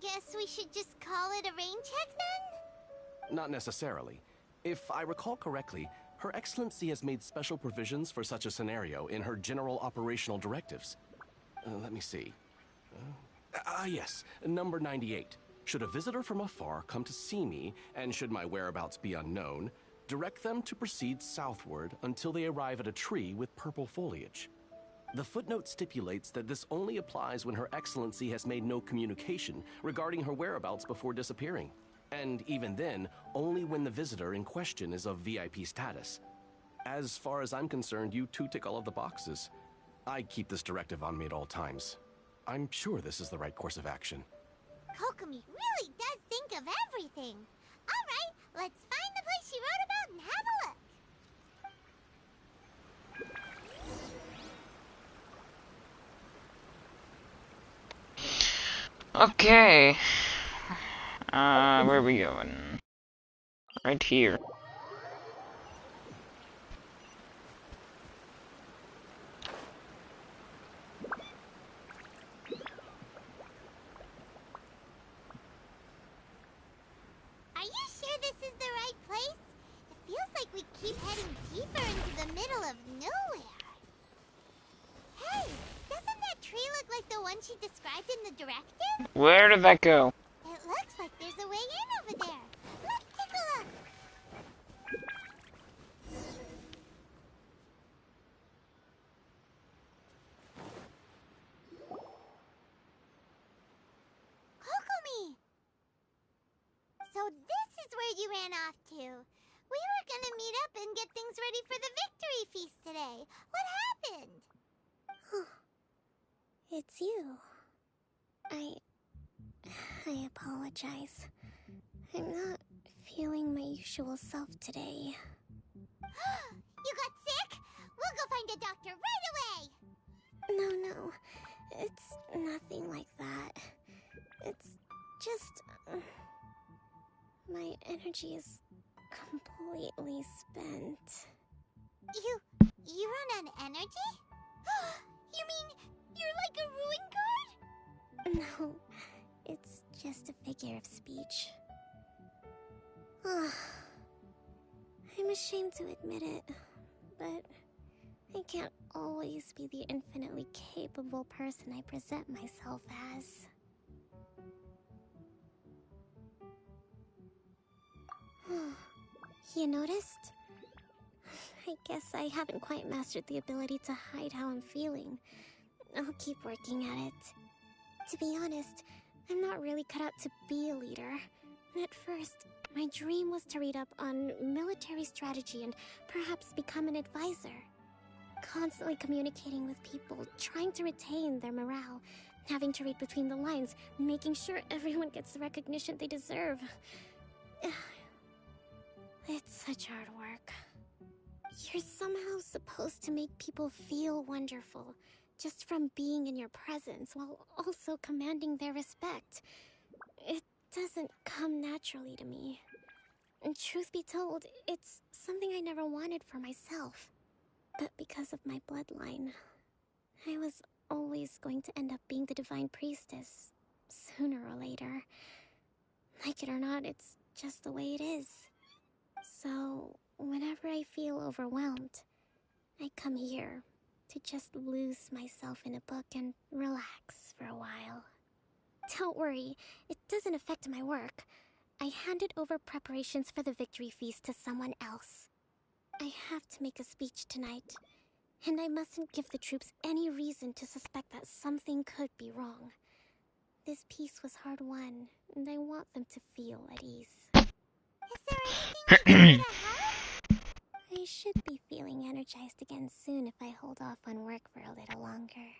Guess we should just call it a rain check then? Not necessarily. If I recall correctly, Her Excellency has made special provisions for such a scenario in her general operational directives. Let me see. Yes, number 98. Should a visitor from afar come to see me, and should my whereabouts be unknown, direct them to proceed southward until they arrive at a tree with purple foliage. The footnote stipulates that this only applies when Her Excellency has made no communication regarding her whereabouts before disappearing. And even then, only when the visitor in question is of VIP status. As far as I'm concerned, you two tick all of the boxes. I keep this directive on me at all times. I'm sure this is the right course of action. Kokomi really does think of everything. All right, let's find the place she wrote about and have a look. Okay. Where are we going? Right here. Are you sure this is the right place? It feels like we keep heading deeper into the middle of nowhere. Hey, doesn't that tree look like the one she described in the directive? Where did that go? It looks like there's a way way in over there. Let's take a look. Kokomi! So this is where you ran off to. We were gonna meet up and get things ready for the victory feast today. What happened? It's you. I apologize. I'm not feeling my usual self today. You got sick? We'll go find a doctor right away! No. It's nothing like that. It's just... my energy is completely spent. You run on energy? You mean you're like a ruin guard? No, it's just a figure of speech. I'm ashamed to admit it, but I can't always be the infinitely capable person I present myself as. You noticed? I guess I haven't quite mastered the ability to hide how I'm feeling. I'll keep working at it. To be honest, I'm not really cut out to be a leader. At first, my dream was to read up on military strategy and perhaps become an advisor. Constantly communicating with people, trying to retain their morale, having to read between the lines, making sure everyone gets the recognition they deserve. It's such hard work. You're somehow supposed to make people feel wonderful, just from being in your presence, while also commanding their respect. It doesn't come naturally to me. And truth be told, it's something I never wanted for myself. But because of my bloodline, I was always going to end up being the Divine Priestess, sooner or later. Like it or not, it's just the way it is. So, whenever I feel overwhelmed, I come here to just lose myself in a book and relax for a while. Don't worry, it doesn't affect my work. I handed over preparations for the victory feast to someone else. I have to make a speech tonight, and I mustn't give the troops any reason to suspect that something could be wrong. This peace was hard-won, and I want them to feel at ease. Is there anything we can do to help? I should be feeling energized again soon if I hold off on work for a little longer.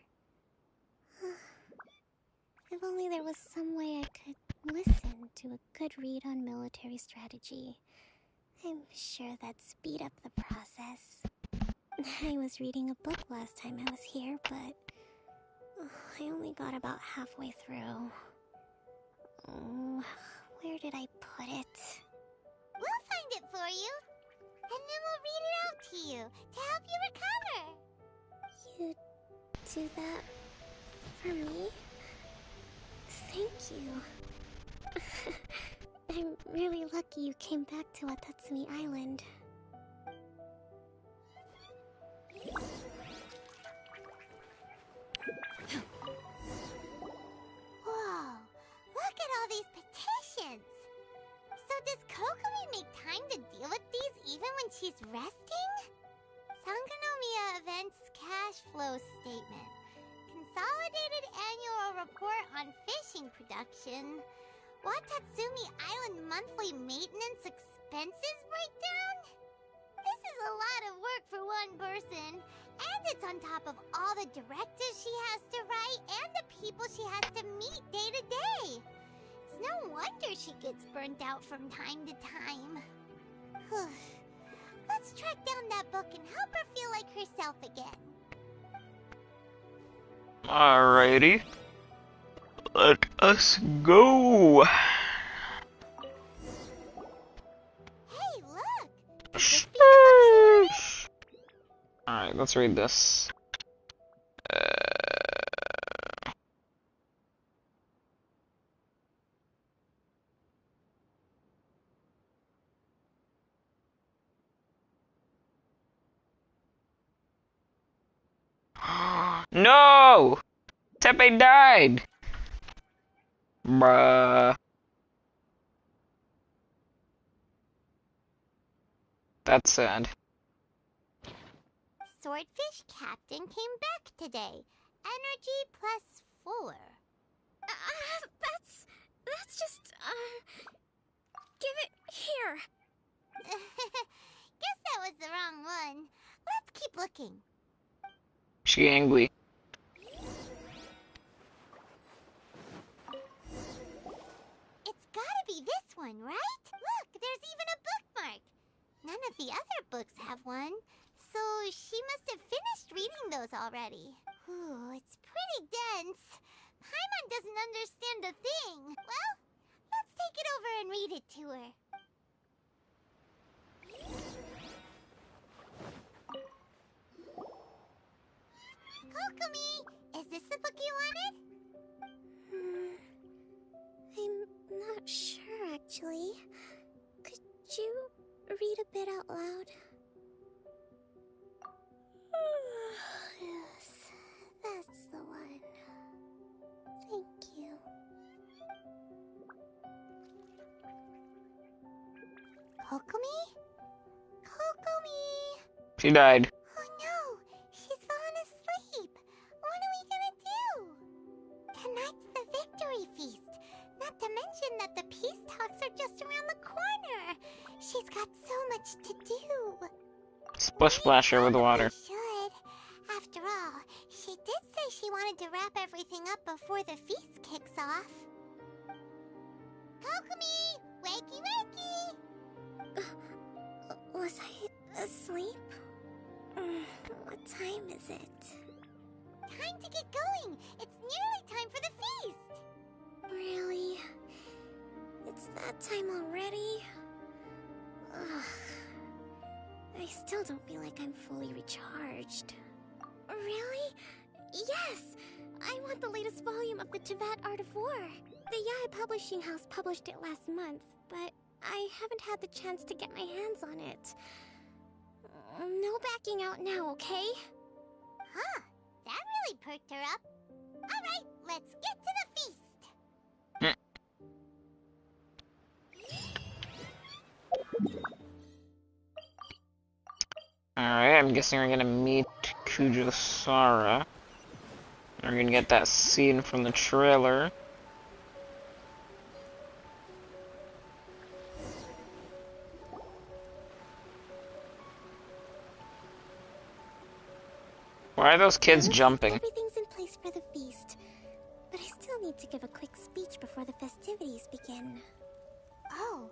If only there was some way I could listen to a good read on military strategy. I'm sure that'd speed up the process. I was reading a book last time I was here, but I only got about halfway through. Where did I put it? We'll find it for you. And then we'll read it out to you to help you recover. You do that for me? Thank you. I'm really lucky you came back to Watatsumi Island. Whoa, look at all these petitions. So does Kokomi make time to deal with these even when she's resting? Sangonomiya Events Cash Flow Statement. Consolidated Annual Report on Fishing Production. Watatsumi Island Monthly Maintenance Expenses Breakdown? This is a lot of work for one person. And it's on top of all the directives she has to write and the people she has to meet day to day. It's no wonder she gets burnt out from time to time. Let's track down that book and help her feel like herself again. Alrighty. Let us go. Hey, look! Alright, let's read this. No! Tepe died! Bruh. That's sad. Swordfish Captain came back today. Energy +4. That's just, give it here. Guess that was the wrong one. Let's keep looking. She angry. It's gotta be this one, right? Look, there's even a bookmark. None of the other books have one, so she must have finished reading those already. Ooh, it's pretty dense. Paimon doesn't understand a thing. Well, let's take it over and read it to her. Kokomi, is this the book you wanted? I'm not sure, actually. Could you read a bit out loud? Yes, that's the one. Thank you. Kokomi? Kokomi! She died. Oh no! She's fallen asleep! What are we gonna do? Tonight's the victory feast! Not to mention that the peace talks are just around the corner! She's got so much to do! Splish splash her with water. We should. After all, she did say she wanted to wrap everything up before the feast kicks off. Kokomi! Wakey wakey! Was I asleep? What time is it? Time to get going! It's nearly time for the feast! Really? It's that time already? Ugh. I still don't feel like I'm fully recharged. Really? Yes! I want the latest volume of the Tibet Art of War. The Yai Publishing House published it last month, but I haven't had the chance to get my hands on it. No backing out now, okay? Huh, that really perked her up. Alright, let's get to the feast! Alright, I'm guessing we're gonna meet Kujosara. We're gonna get that scene from the trailer. Why are those kids jumping? Everything's in place for the feast, but I still need to give a quick speech before the festivities begin. Oh,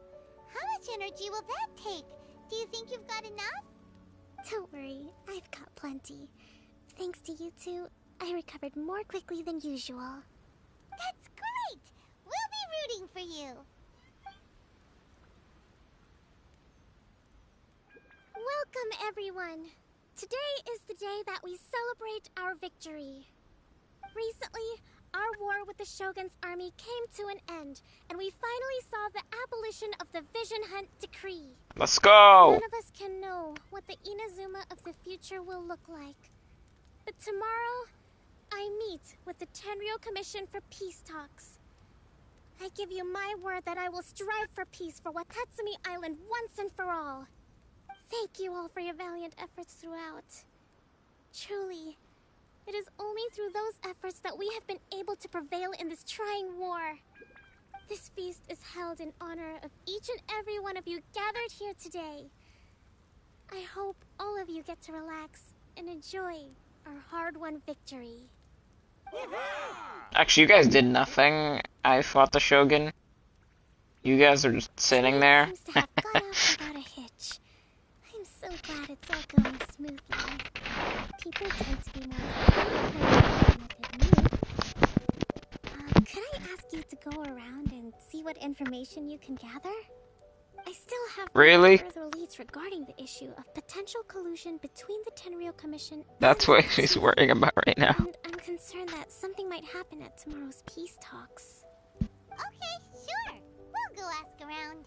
how much energy will that take? Do you think you've got enough? Don't worry, I've got plenty. Thanks to you two, I recovered more quickly than usual. That's great! We'll be rooting for you! Welcome, everyone! Today is the day that we celebrate our victory. Recently, our war with the Shogun's army came to an end, and we finally saw the abolition of the Vision Hunt Decree. Let's go! None of us can know what the Inazuma of the future will look like. But tomorrow, I meet with the Tenryou Commission for peace talks. I give you my word that I will strive for peace for Watatsumi Island once and for all. Thank you all for your valiant efforts throughout. Truly, it is only through those efforts that we have been able to prevail in this trying war. This feast is held in honor of each and every one of you gathered here today. I hope all of you get to relax and enjoy our hard-won victory. Actually, you guys did nothing. I fought the Shogun. You guys are just sitting there. Seems to have gone off without a hitch. I'm so glad it's all going smoothly. People tend to be more than me. Could I ask you to go around and see what information you can gather? I still have Really? further leads regarding the issue of potential collusion between the Tenryou Commission. That's what she's worrying about right now. And I'm concerned that something might happen at tomorrow's peace talks. Okay, sure. We'll go ask around.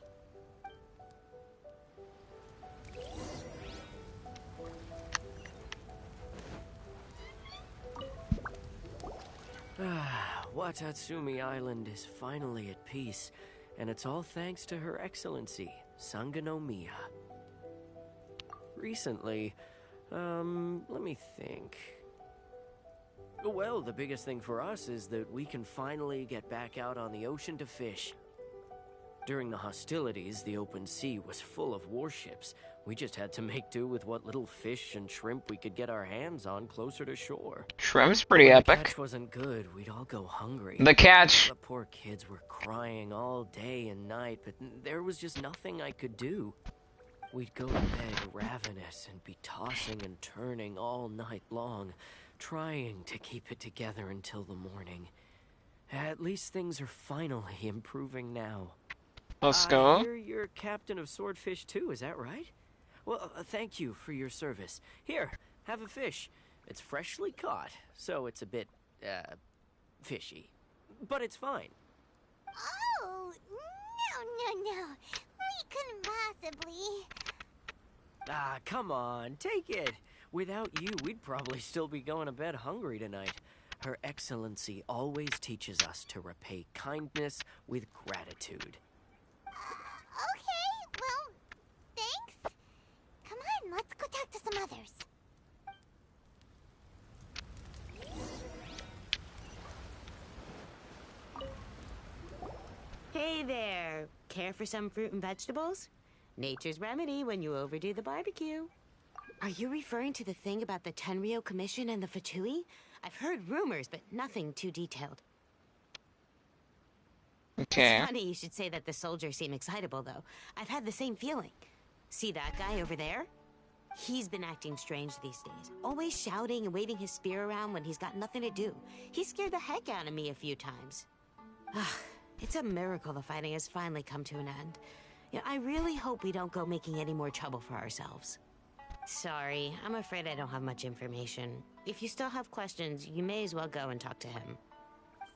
Watatsumi Island is finally at peace, and it's all thanks to Her Excellency, Sangonomiya. recently? Let me think. Well, the biggest thing for us is that we can finally get back out on the ocean to fish. During the hostilities, the open sea was full of warships. We just had to make do with what little fish and shrimp we could get our hands on closer to shore. Shrimp's pretty When epic. the catch wasn't good, we'd all go hungry. The catch. The poor kids were crying all day and night, but there was just nothing I could do. We'd go to bed ravenous and be tossing and turning all night long, trying to keep it together until the morning. At least things are finally improving now. Let's go. I hear you're captain of Swordfish too, is that right? Well, thank you for your service. Here, have a fish. It's freshly caught, so it's a bit, fishy. But it's fine. Oh, no. We couldn't possibly. Ah, come on, take it. Without you, we'd probably still be going to bed hungry tonight. Her Excellency always teaches us to repay kindness with gratitude. Okay, well, thanks. Come on, let's go talk to some others. Hey there! Care for some fruit and vegetables? Nature's remedy when you overdo the barbecue. Are you referring to the thing about the Tenryou Commission and the Fatui? I've heard rumors, but nothing too detailed. Okay. It's funny you should say that the soldiers seem excitable, though. I've had the same feeling. See that guy over there? He's been acting strange these days. Always shouting and waving his spear around when he's got nothing to do. He scared the heck out of me a few times. It's a miracle the fighting has finally come to an end. Yeah, I really hope we don't go making any more trouble for ourselves. Sorry, I'm afraid I don't have much information. If you still have questions, you may as well go and talk to him.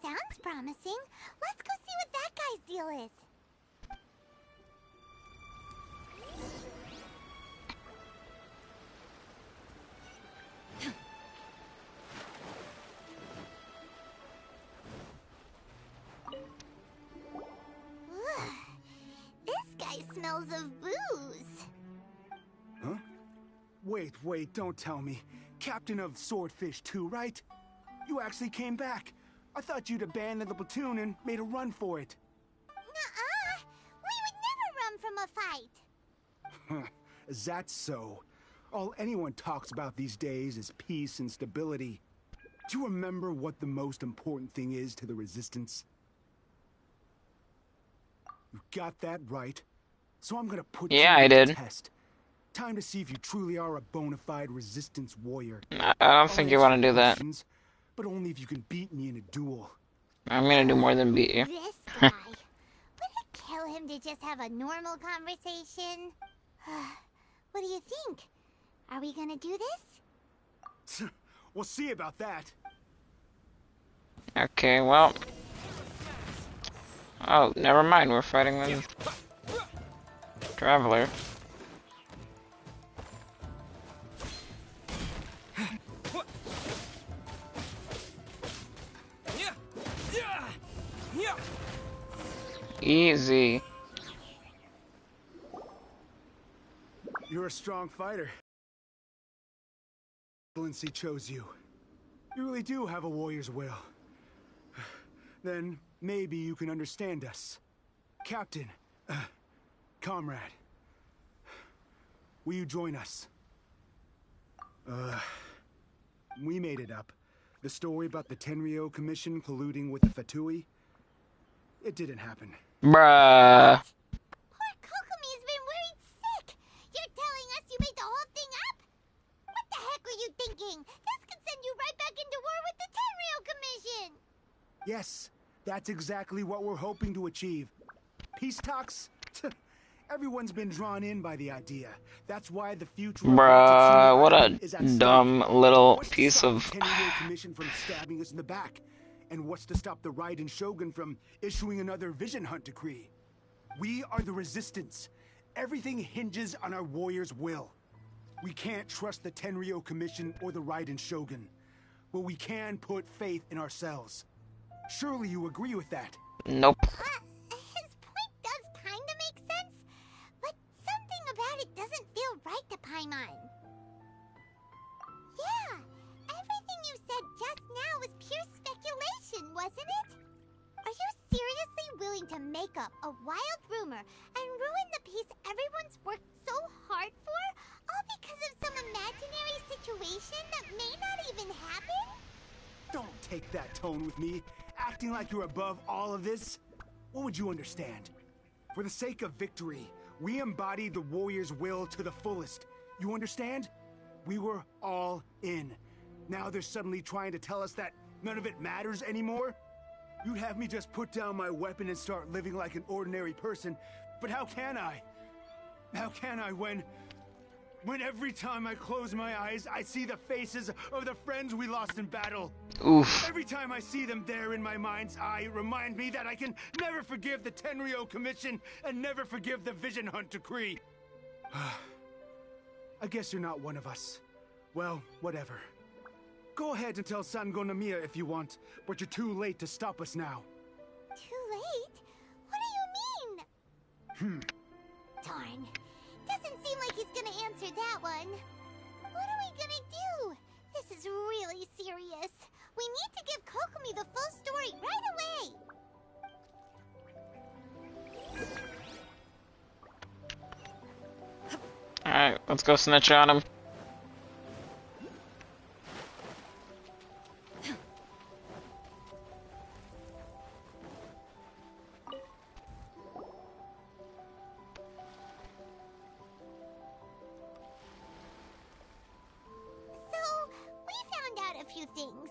Sounds promising. Let's go see what that guy's deal is. This guy smells of booze. Huh? Wait, don't tell me. Captain of Swordfish 2, right? You actually came back. I thought you'd abandoned the platoon and made a run for it. Nuh-uh. We would never run from a fight. Is that so? All anyone talks about these days is peace and stability. Do you remember what the most important thing is to the Resistance? You got that right. So I'm gonna put you I to did. the test. Time to see if you truly are a bona fide Resistance warrior. I don't think you want to do that. But only if you can beat me in a duel. I'm gonna do more than beat you. This guy. Would it kill him to just have a normal conversation? What do you think? Are we gonna do this? We'll see about that. Okay, well. Oh, never mind. We're fighting with Traveler. Easy. You're a strong fighter. Excellency chose you. You really do have a warrior's will. Then maybe you can understand us. Captain, comrade, will you join us? We made it up. The story about the Tenryou Commission colluding with the Fatui, it didn't happen. Bruh. Poor Kokomi's been worried sick. You're telling us you made the whole thing up? What the heck were you thinking? This could send you right back into war with the Tenryou Commission. Yes, that's exactly what we're hoping to achieve. Peace talks? Everyone's been drawn in by the idea. That's why the future Bruh, what a is at dumb little what's piece to of... stop the Tenryou Commission from stabbing us in the back? And what's to stop the Raiden Shogun from issuing another Vision Hunt decree? We are the Resistance. Everything hinges on our warrior's will. We can't trust the Tenryou Commission or the Raiden Shogun, but we can put faith in ourselves. Surely you agree with that? Nope. His point does kind of make sense, but something about it doesn't feel right to Paimon. a wild rumor and ruin the peace everyone's worked so hard for, all because of some imaginary situation that may not even happen? Don't take that tone with me, acting like you're above all of this. What would you understand? For the sake of victory, we embodied the warrior's will to the fullest. You understand? We were all in. Now they're suddenly trying to tell us that none of it matters anymore? You'd have me just put down my weapon and start living like an ordinary person, but how can I? How can I when every time I close my eyes, I see the faces of the friends we lost in battle? Oof. Every time I see them there in my mind's eye, it reminds me that I can never forgive the Tenryo Commission and never forgive the Vision Hunt Decree. I guess you're not one of us. Well, whatever. Go ahead and tell Sango Namiya if you want, but you're too late to stop us now. Too late? What do you mean? Darn. Doesn't seem like he's gonna answer that one. What are we gonna do? This is really serious. We need to give Kokomi the full story right away. Alright, let's go snitch on him. Few things.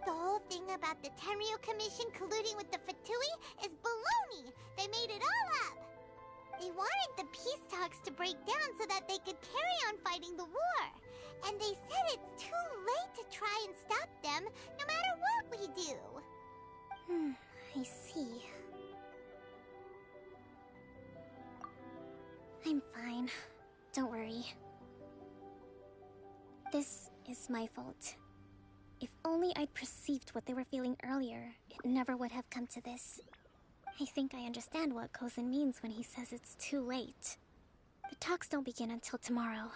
The whole thing about the Tenryo Commission colluding with the Fatui is baloney. They made it all up. They wanted the peace talks to break down so that they could carry on fighting the war. And they said it's too late to try and stop them, no matter what we do. I see. I'm fine. Don't worry. This is my fault. If only I'd perceived what they were feeling earlier, it never would have come to this. I think I understand what Kozen means when he says it's too late. The talks don't begin until tomorrow,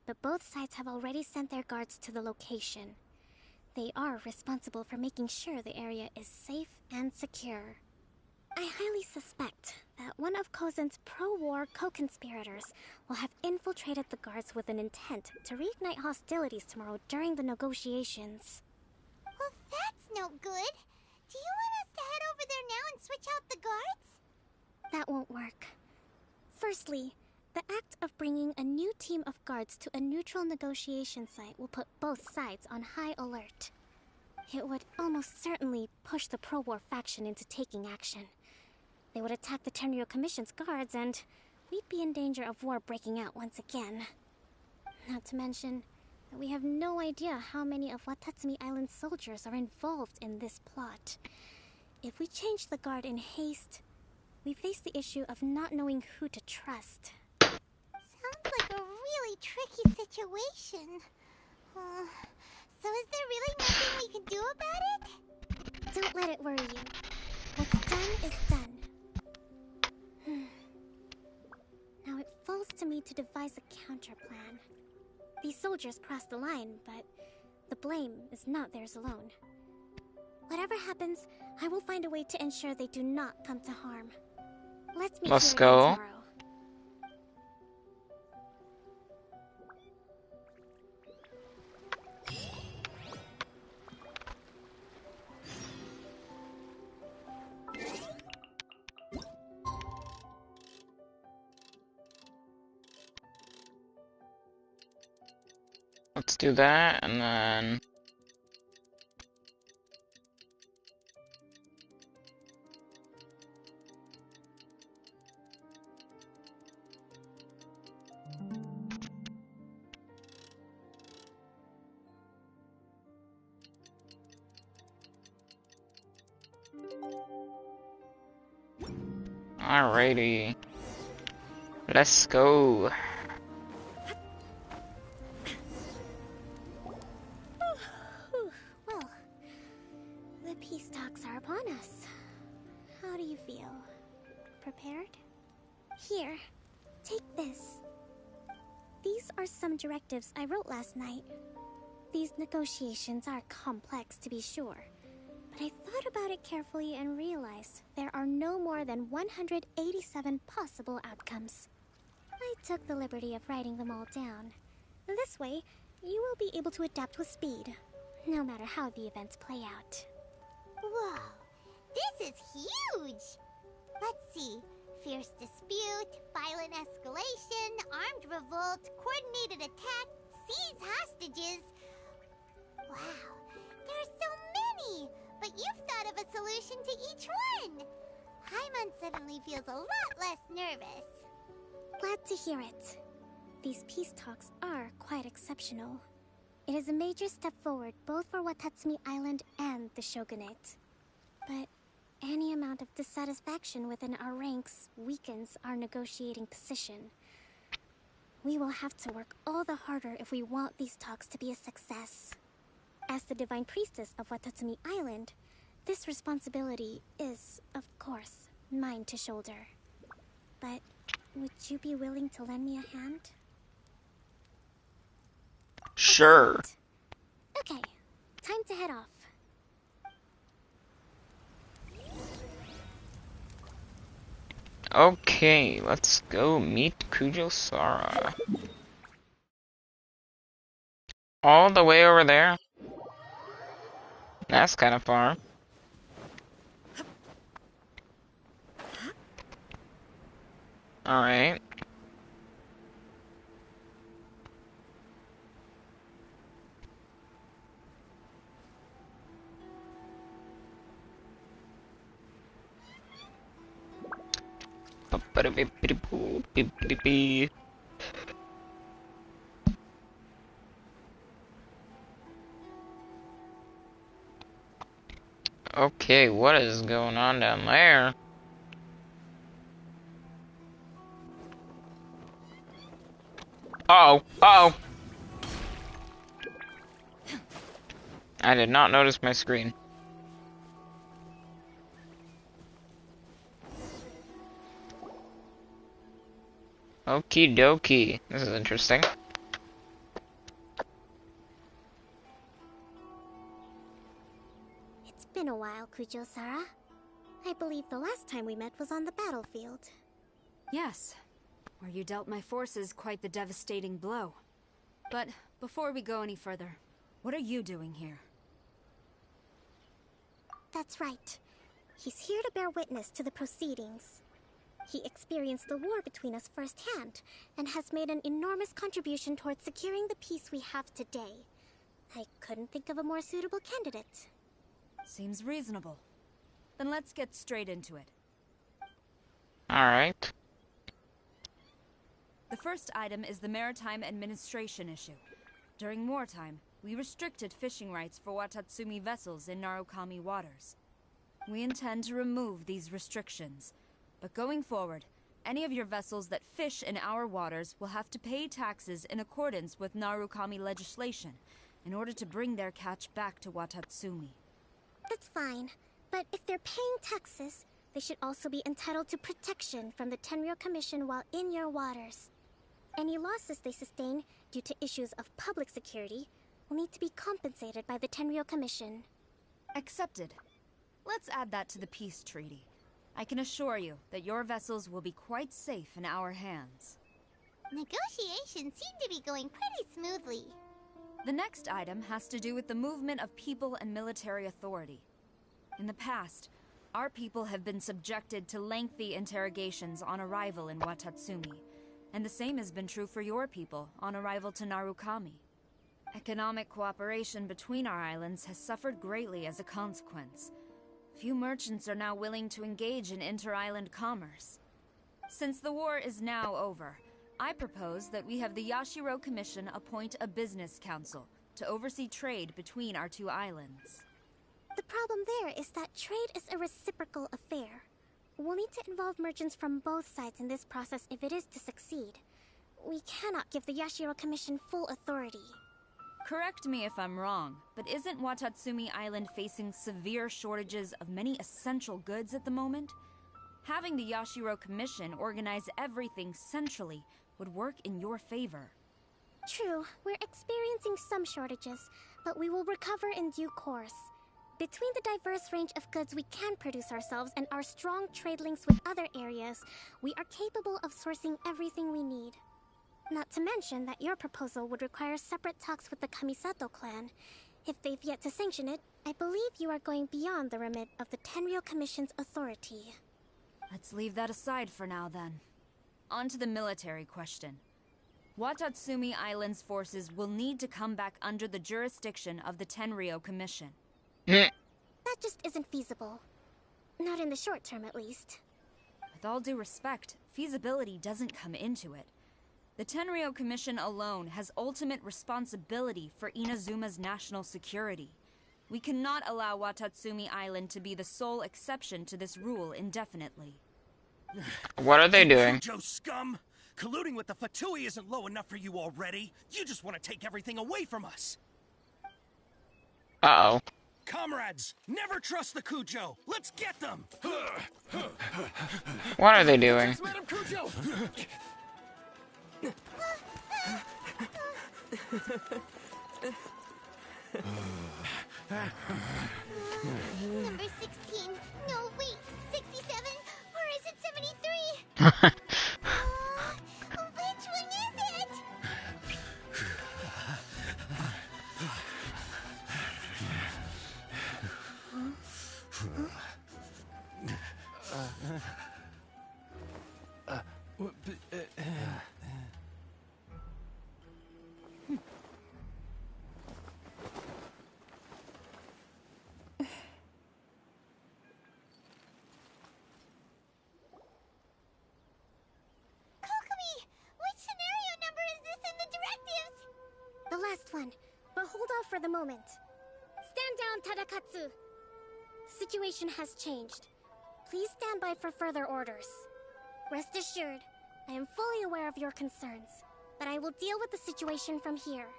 but both sides have already sent their guards to the location. They are responsible for making sure the area is safe and secure. I highly suspect that one of Kozen's pro-war co-conspirators will have infiltrated the guards with an intent to reignite hostilities tomorrow during the negotiations. Well, that's no good. Do you want us to head over there now and switch out the guards? That won't work. Firstly, the act of bringing a new team of guards to a neutral negotiation site will put both sides on high alert. It would almost certainly push the pro-war faction into taking action. They would attack the Tenryo Commission's guards, and we'd be in danger of war breaking out once again. Not to mention that we have no idea how many of Watatsumi Island's soldiers are involved in this plot. If we change the guard in haste, we face the issue of not knowing who to trust. Sounds like a really tricky situation. So is there really nothing we can do about it? Don't let it worry you. What's done is done. Now it falls to me to devise a counter-plan. These soldiers crossed the line, but the blame is not theirs alone. Whatever happens, I will find a way to ensure they do not come to harm. Let's meet Let's here go. again tomorrow. Let's do that, and then... Alrighty. Let's go. Well, the peace talks are upon you feel? Prepared? Here, take this. These are some directives I wrote last night. These negotiations are complex, to be sure, but I thought about it carefully and realized there are no more than 187 possible outcomes. I took the liberty of writing them all down. This way, you will be able to adapt with speed, no matter how the events play out. Whoa, this is huge! Let's see. Fierce dispute, violent escalation, armed revolt, coordinated attack, seize hostages. Wow, there are so many! But you've thought of a solution to each one! Paimon suddenly feels a lot less nervous. Glad to hear it. These peace talks are quite exceptional. It is a major step forward both for Watatsumi Island and the Shogunate. But any amount of dissatisfaction within our ranks weakens our negotiating position. We will have to work all the harder if we want these talks to be a success. As the Divine Priestess of Watatsumi Island, this responsibility is, of course, mine to shoulder. But would you be willing to lend me a hand? Sure. Okay, time to head off. Okay, let's go meet Kujo-Sara. All the way over there? That's kind of far. Alright. Okay, what is going on down there? Uh-oh, uh-oh! I did not notice my screen. Okie dokie. This is interesting. It's been a while, Kujo-Sara. I believe the last time we met was on the battlefield. Yes, where you dealt my forces quite the devastating blow. But before we go any further, what are you doing here? That's right. He's here to bear witness to the proceedings. He experienced the war between us firsthand, and has made an enormous contribution towards securing the peace we have today. I couldn't think of a more suitable candidate. Seems reasonable. Then let's get straight into it. Alright. The first item is the Maritime Administration issue. During wartime, we restricted fishing rights for Watatsumi vessels in Narukami waters. We intend to remove these restrictions, but going forward, any of your vessels that fish in our waters will have to pay taxes in accordance with Narukami legislation in order to bring their catch back to Watatsumi. That's fine, but if they're paying taxes, they should also be entitled to protection from the Tenryou Commission while in your waters. Any losses they sustain due to issues of public security will need to be compensated by the Tenryou Commission. Accepted. Let's add that to the peace treaty. I can assure you that your vessels will be quite safe in our hands. Negotiations seem to be going pretty smoothly. The next item has to do with the movement of people and military authority. In the past, our people have been subjected to lengthy interrogations on arrival in Watatsumi, and the same has been true for your people on arrival to Narukami. Economic cooperation between our islands has suffered greatly as a consequence. Few merchants are now willing to engage in inter-island commerce. Since the war is now over, I propose that we have the Yashiro Commission appoint a business council to oversee trade between our two islands. The problem there is that trade is a reciprocal affair. We'll need to involve merchants from both sides in this process if it is to succeed. We cannot give the Yashiro Commission full authority. Correct me if I'm wrong, but isn't Watatsumi Island facing severe shortages of many essential goods at the moment? Having the Yashiro Commission organize everything centrally would work in your favor. True, we're experiencing some shortages, but we will recover in due course. Between the diverse range of goods we can produce ourselves and our strong trade links with other areas, we are capable of sourcing everything we need. Not to mention that your proposal would require separate talks with the Kamisato clan. If they've yet to sanction it, I believe you are going beyond the remit of the Tenryou Commission's authority. Let's leave that aside for now, then. On to the military question. Watatsumi Island's forces will need to come back under the jurisdiction of the Tenryou Commission. That just isn't feasible. Not in the short term, at least. With all due respect, feasibility doesn't come into it. The Tenryou Commission alone has ultimate responsibility for Inazuma's national security. We cannot allow Watatsumi Island to be the sole exception to this rule indefinitely. What are they doing? Kujo scum! Colluding with the Fatui isn't low enough for you already. You just want to take everything away from us. Uh-oh. Comrades, never trust the Kujo. Let's get them. What are they doing? Yes, Madam Kujo. Number 16. No, wait. 67? Or is it 73? Which one is it? The last one, but hold off for the moment. Stand down, Tadakatsu! Situation has changed. Please stand by for further orders. Rest assured, I am fully aware of your concerns, but I will deal with the situation from here.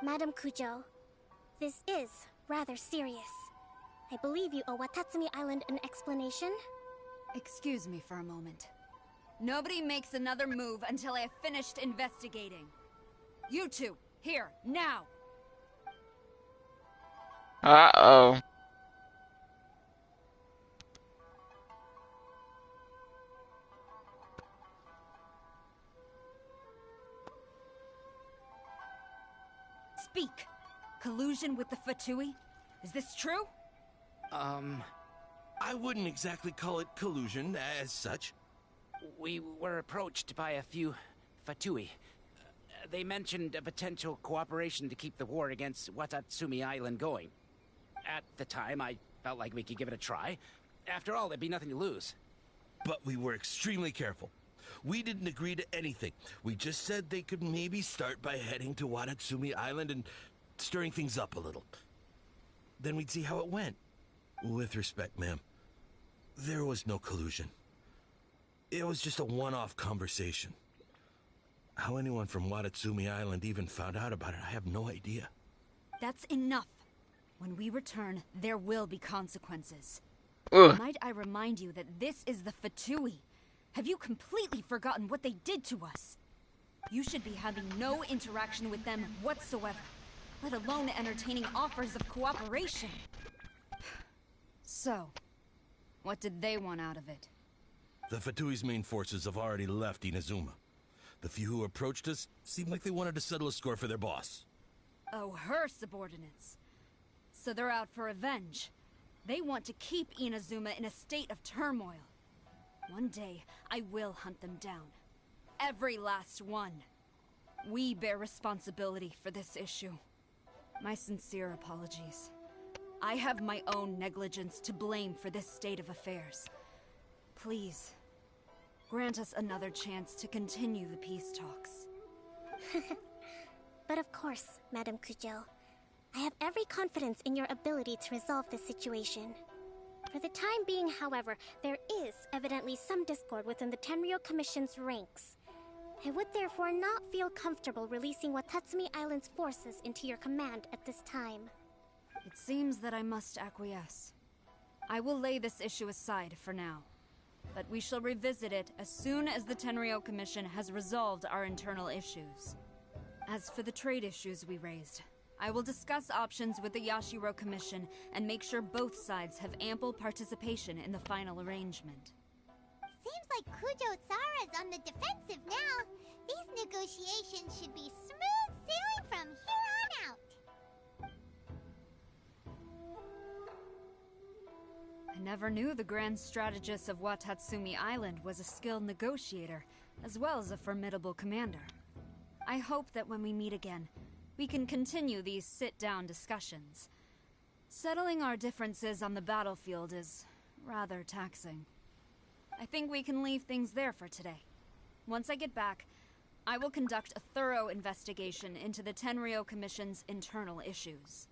Madam Kujo, this is rather serious. I believe you owe Watatsumi Island an explanation? Excuse me for a moment. Nobody makes another move until I have finished investigating. You two, here, now! Uh-oh. Speak! Collusion with the Fatui? Is this true? I wouldn't exactly call it collusion as such. We were approached by a few Fatui. They mentioned a potential cooperation to keep the war against Watatsumi Island going. At the time, I felt like we could give it a try. After all, there'd be nothing to lose. But we were extremely careful. We didn't agree to anything. We just said they could maybe start by heading to Watatsumi Island and stirring things up a little. Then we'd see how it went. With respect, ma'am, there was no collusion. It was just a one-off conversation. How anyone from Watatsumi Island even found out about it, I have no idea. That's enough. When we return, there will be consequences. Ugh. Might I remind you that this is the Fatui? Have you completely forgotten what they did to us? You should be having no interaction with them whatsoever, let alone entertaining offers of cooperation. So, what did they want out of it? The Fatui's main forces have already left Inazuma. The few who approached us seemed like they wanted to settle a score for their boss. Oh, her subordinates. So they're out for revenge. They want to keep Inazuma in a state of turmoil. One day, I will hunt them down. Every last one. We bear responsibility for this issue. My sincere apologies. I have my own negligence to blame for this state of affairs. Please, grant us another chance to continue the peace talks. But of course, Madam Kujo. I have every confidence in your ability to resolve this situation. For the time being, however, there is evidently some discord within the Tenryou Commission's ranks. I would therefore not feel comfortable releasing Watatsumi Island's forces into your command at this time. It seems that I must acquiesce. I will lay this issue aside for now. but we shall revisit it as soon as the Tenryou Commission has resolved our internal issues. As for the trade issues we raised, I will discuss options with the Yashiro Commission and make sure both sides have ample participation in the final arrangement. Seems like Kujo-Sara's on the defensive now. These negotiations should be smooth sailing from here on out. I never knew the grand strategist of Watatsumi Island was a skilled negotiator, as well as a formidable commander. I hope that when we meet again, we can continue these sit-down discussions. Settling our differences on the battlefield is rather taxing. I think we can leave things there for today. Once I get back, I will conduct a thorough investigation into the Tenryou Commission's internal issues.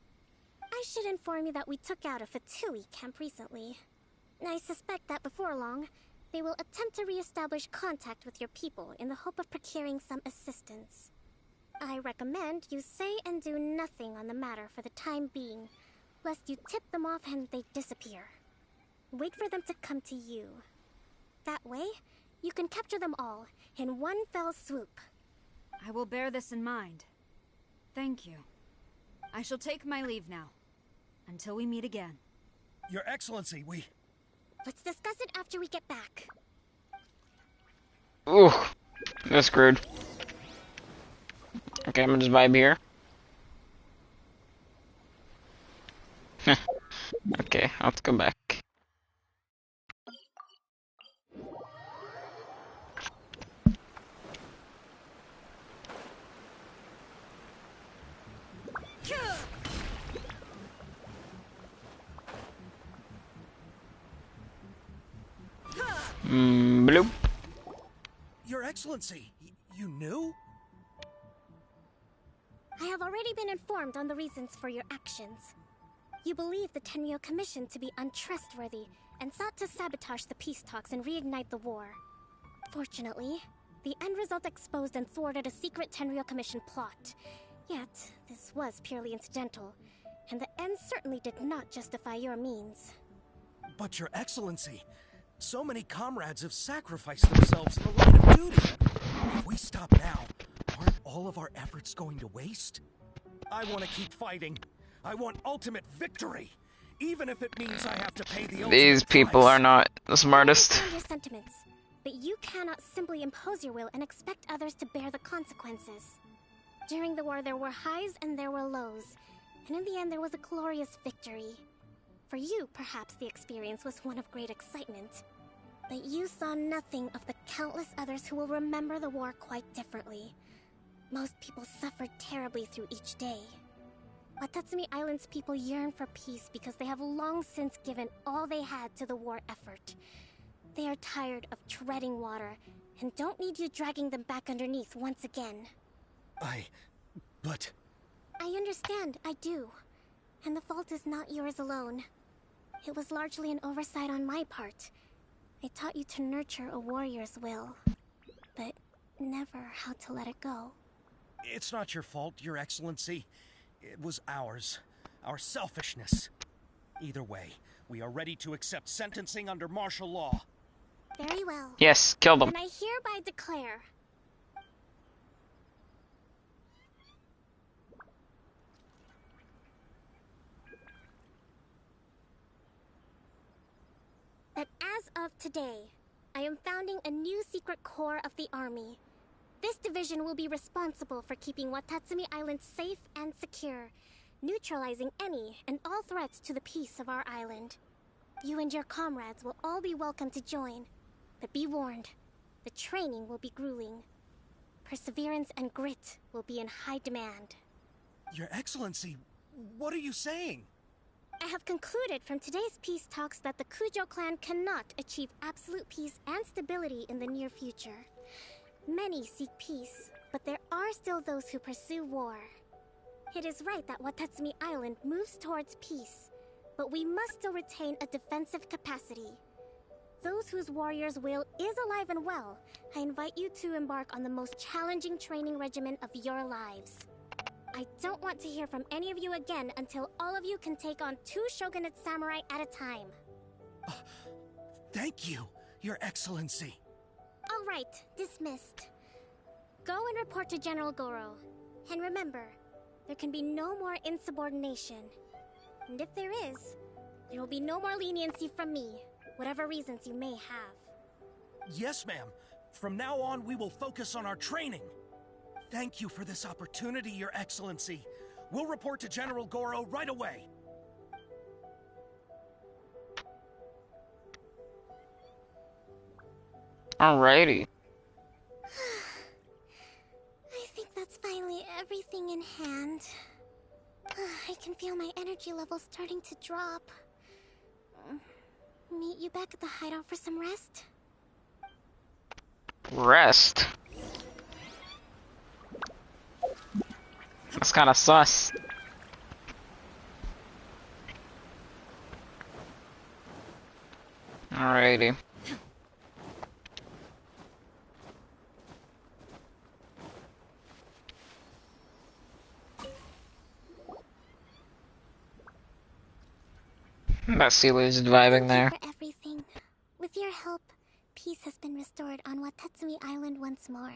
I should inform you that we took out a Fatui camp recently. I suspect that before long, they will attempt to re-establish contact with your people in the hope of procuring some assistance. I recommend you say and do nothing on the matter for the time being, lest you tip them off and they disappear. Wait for them to come to you. That way, you can capture them all in one fell swoop. I will bear this in mind. Thank you. I shall take my leave now. Until we meet again. Your Excellency, we... Let's discuss it after we get back. Ooh, that's screwed. Okay, I'm gonna just vibe here. Okay, I'll have to go back. Bloop. Your Excellency, you knew? I have already been informed on the reasons for your actions. You believe the Tenryou Commission to be untrustworthy and sought to sabotage the peace talks and reignite the war. Fortunately, the end result exposed and thwarted a secret Tenryou Commission plot. Yet, this was purely incidental, and the end certainly did not justify your means. But Your Excellency, so many comrades have sacrificed themselves in the line of duty. If we stop now, aren't all of our efforts going to waste? I want to keep fighting. I want ultimate victory, even if it means I have to pay the ultimate These people price. are not the smartest. I understand your sentiments, but you cannot simply impose your will and expect others to bear the consequences. During the war, there were highs and there were lows, and in the end, there was a glorious victory. For you, perhaps the experience was one of great excitement. But you saw nothing of the countless others who will remember the war quite differently. Most people suffered terribly through each day. Watatsumi Island's people yearn for peace because they have long since given all they had to the war effort. They are tired of treading water and don't need you dragging them back underneath once again. But... I understand, I do. And the fault is not yours alone. It was largely an oversight on my part. I taught you to nurture a warrior's will, but never how to let it go. It's not your fault, Your Excellency. It was ours. Our selfishness. Either way, we are ready to accept sentencing under martial law. Very well. Yes, kill them. And I hereby declare... that as of today, I am founding a new secret corps of the army. This division will be responsible for keeping Watatsumi Island safe and secure, neutralizing any and all threats to the peace of our island. You and your comrades will all be welcome to join, but be warned, the training will be grueling. Perseverance and grit will be in high demand. Your Excellency, what are you saying? I have concluded from today's peace talks that the Kujo clan cannot achieve absolute peace and stability in the near future. Many seek peace, but there are still those who pursue war. It is right that Watatsumi Island moves towards peace, but we must still retain a defensive capacity. Those whose warrior's will is alive and well, I invite you to embark on the most challenging training regimen of your lives. I don't want to hear from any of you again until all of you can take on 2 shogunate samurai at a time. Thank you, Your Excellency. All right, dismissed. Go and report to General Goro. And remember, there can be no more insubordination. And if there is, there will be no more leniency from me, whatever reasons you may have. Yes, ma'am. From now on, we will focus on our training. Thank you for this opportunity, Your Excellency. We'll report to General Goro right away. Alrighty. I think that's finally everything in hand. I can feel my energy levels starting to drop. Meet you back at the hideout for some rest? Rest? That's kinda sus. Alrighty. That Sealy's vibing there. For everything. With your help, peace has been restored on Watatsumi Island once more.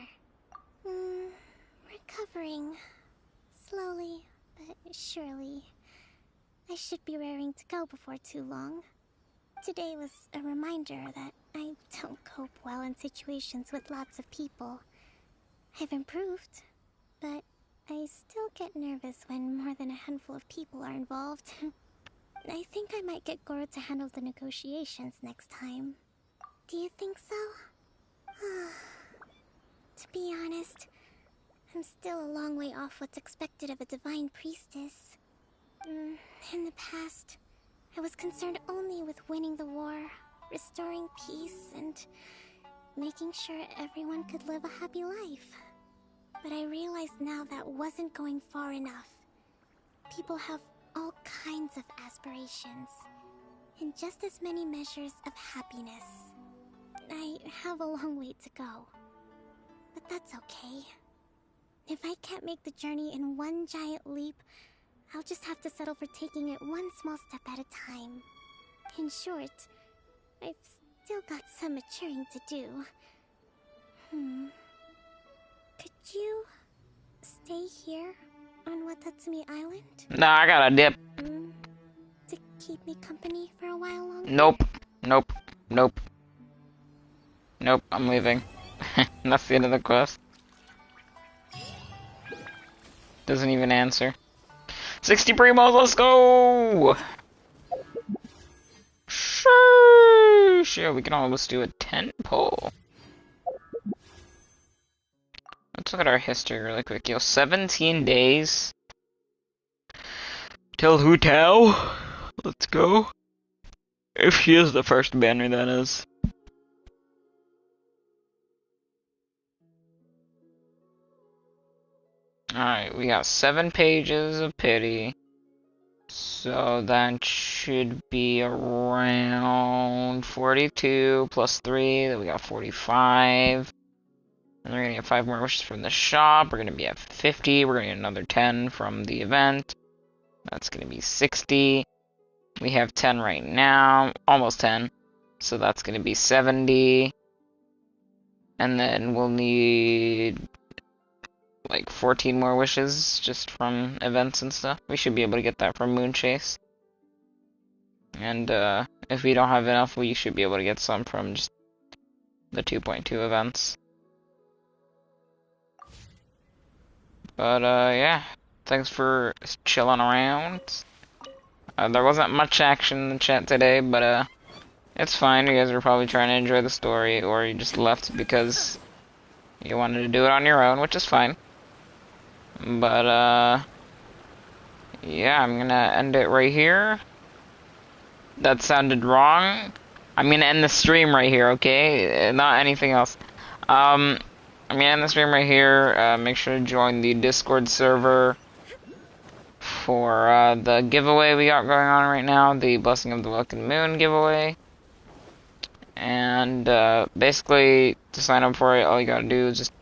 Recovering. Slowly, but surely. I should be raring to go before too long. Today was a reminder that I don't cope well in situations with lots of people. I've improved, but I still get nervous when more than a handful of people are involved. I think I might get Goro to handle the negotiations next time. Do you think so? To be honest, I'm still a long way off what's expected of a divine priestess. In the past, I was concerned only with winning the war, restoring peace, and making sure everyone could live a happy life. But I realize now that wasn't going far enough. People have all kinds of aspirations, and just as many measures of happiness. I have a long way to go, but that's okay. If I can't make the journey in one giant leap, I'll just have to settle for taking it one small step at a time. In short, I've still got some maturing to do. Could you stay here on Watatsumi Island? Nah, I got a dip. To keep me company for a while longer? Nope. Nope. Nope. Nope, I'm leaving. That's the end of the quest. Doesn't even answer. 60 primos, let's go! Sure, we can almost do a 10 pull. Let's look at our history really quick. Yo, 17 days. Till Hu Tao. Let's go. If she is the first banner, that is. Alright, we got 7 pages of pity. So that should be around 42 plus 3. Then we got 45. And we're gonna get 5 more wishes from the shop. We're gonna be at 50. We're gonna get another 10 from the event. That's gonna be 60. We have 10 right now. Almost 10. So that's gonna be 70. And then we'll need like 14 more wishes just from events and stuff. We should be able to get that from Moon Chase. And if we don't have enough, we should be able to get some from just the 2.2 events. But yeah, thanks for chilling around. There wasn't much action in the chat today, but it's fine. You guys are probably trying to enjoy the story, or you just left because you wanted to do it on your own, which is fine. But yeah, I'm gonna end it right here. That sounded wrong. I'm gonna end the stream right here, okay? Not anything else. I'm gonna end the stream right here. Make sure to join the Discord server for the giveaway we got going on right now, the Blessing of the Welcome Moon giveaway. And basically, to sign up for it, all you gotta do is just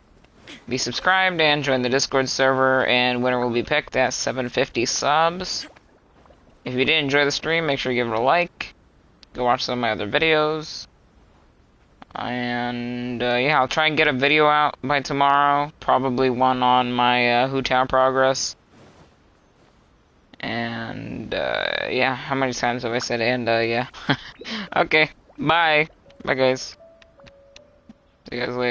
be subscribed and join the Discord server, and winner will be picked at 750 subs. If you did enjoy the stream, make sure you give it a like. Go watch some of my other videos. And yeah, I'll try and get a video out by tomorrow. Probably one on my Hu Tao progress. And yeah, how many times have I said and yeah. Okay, bye. Bye guys. See you guys later.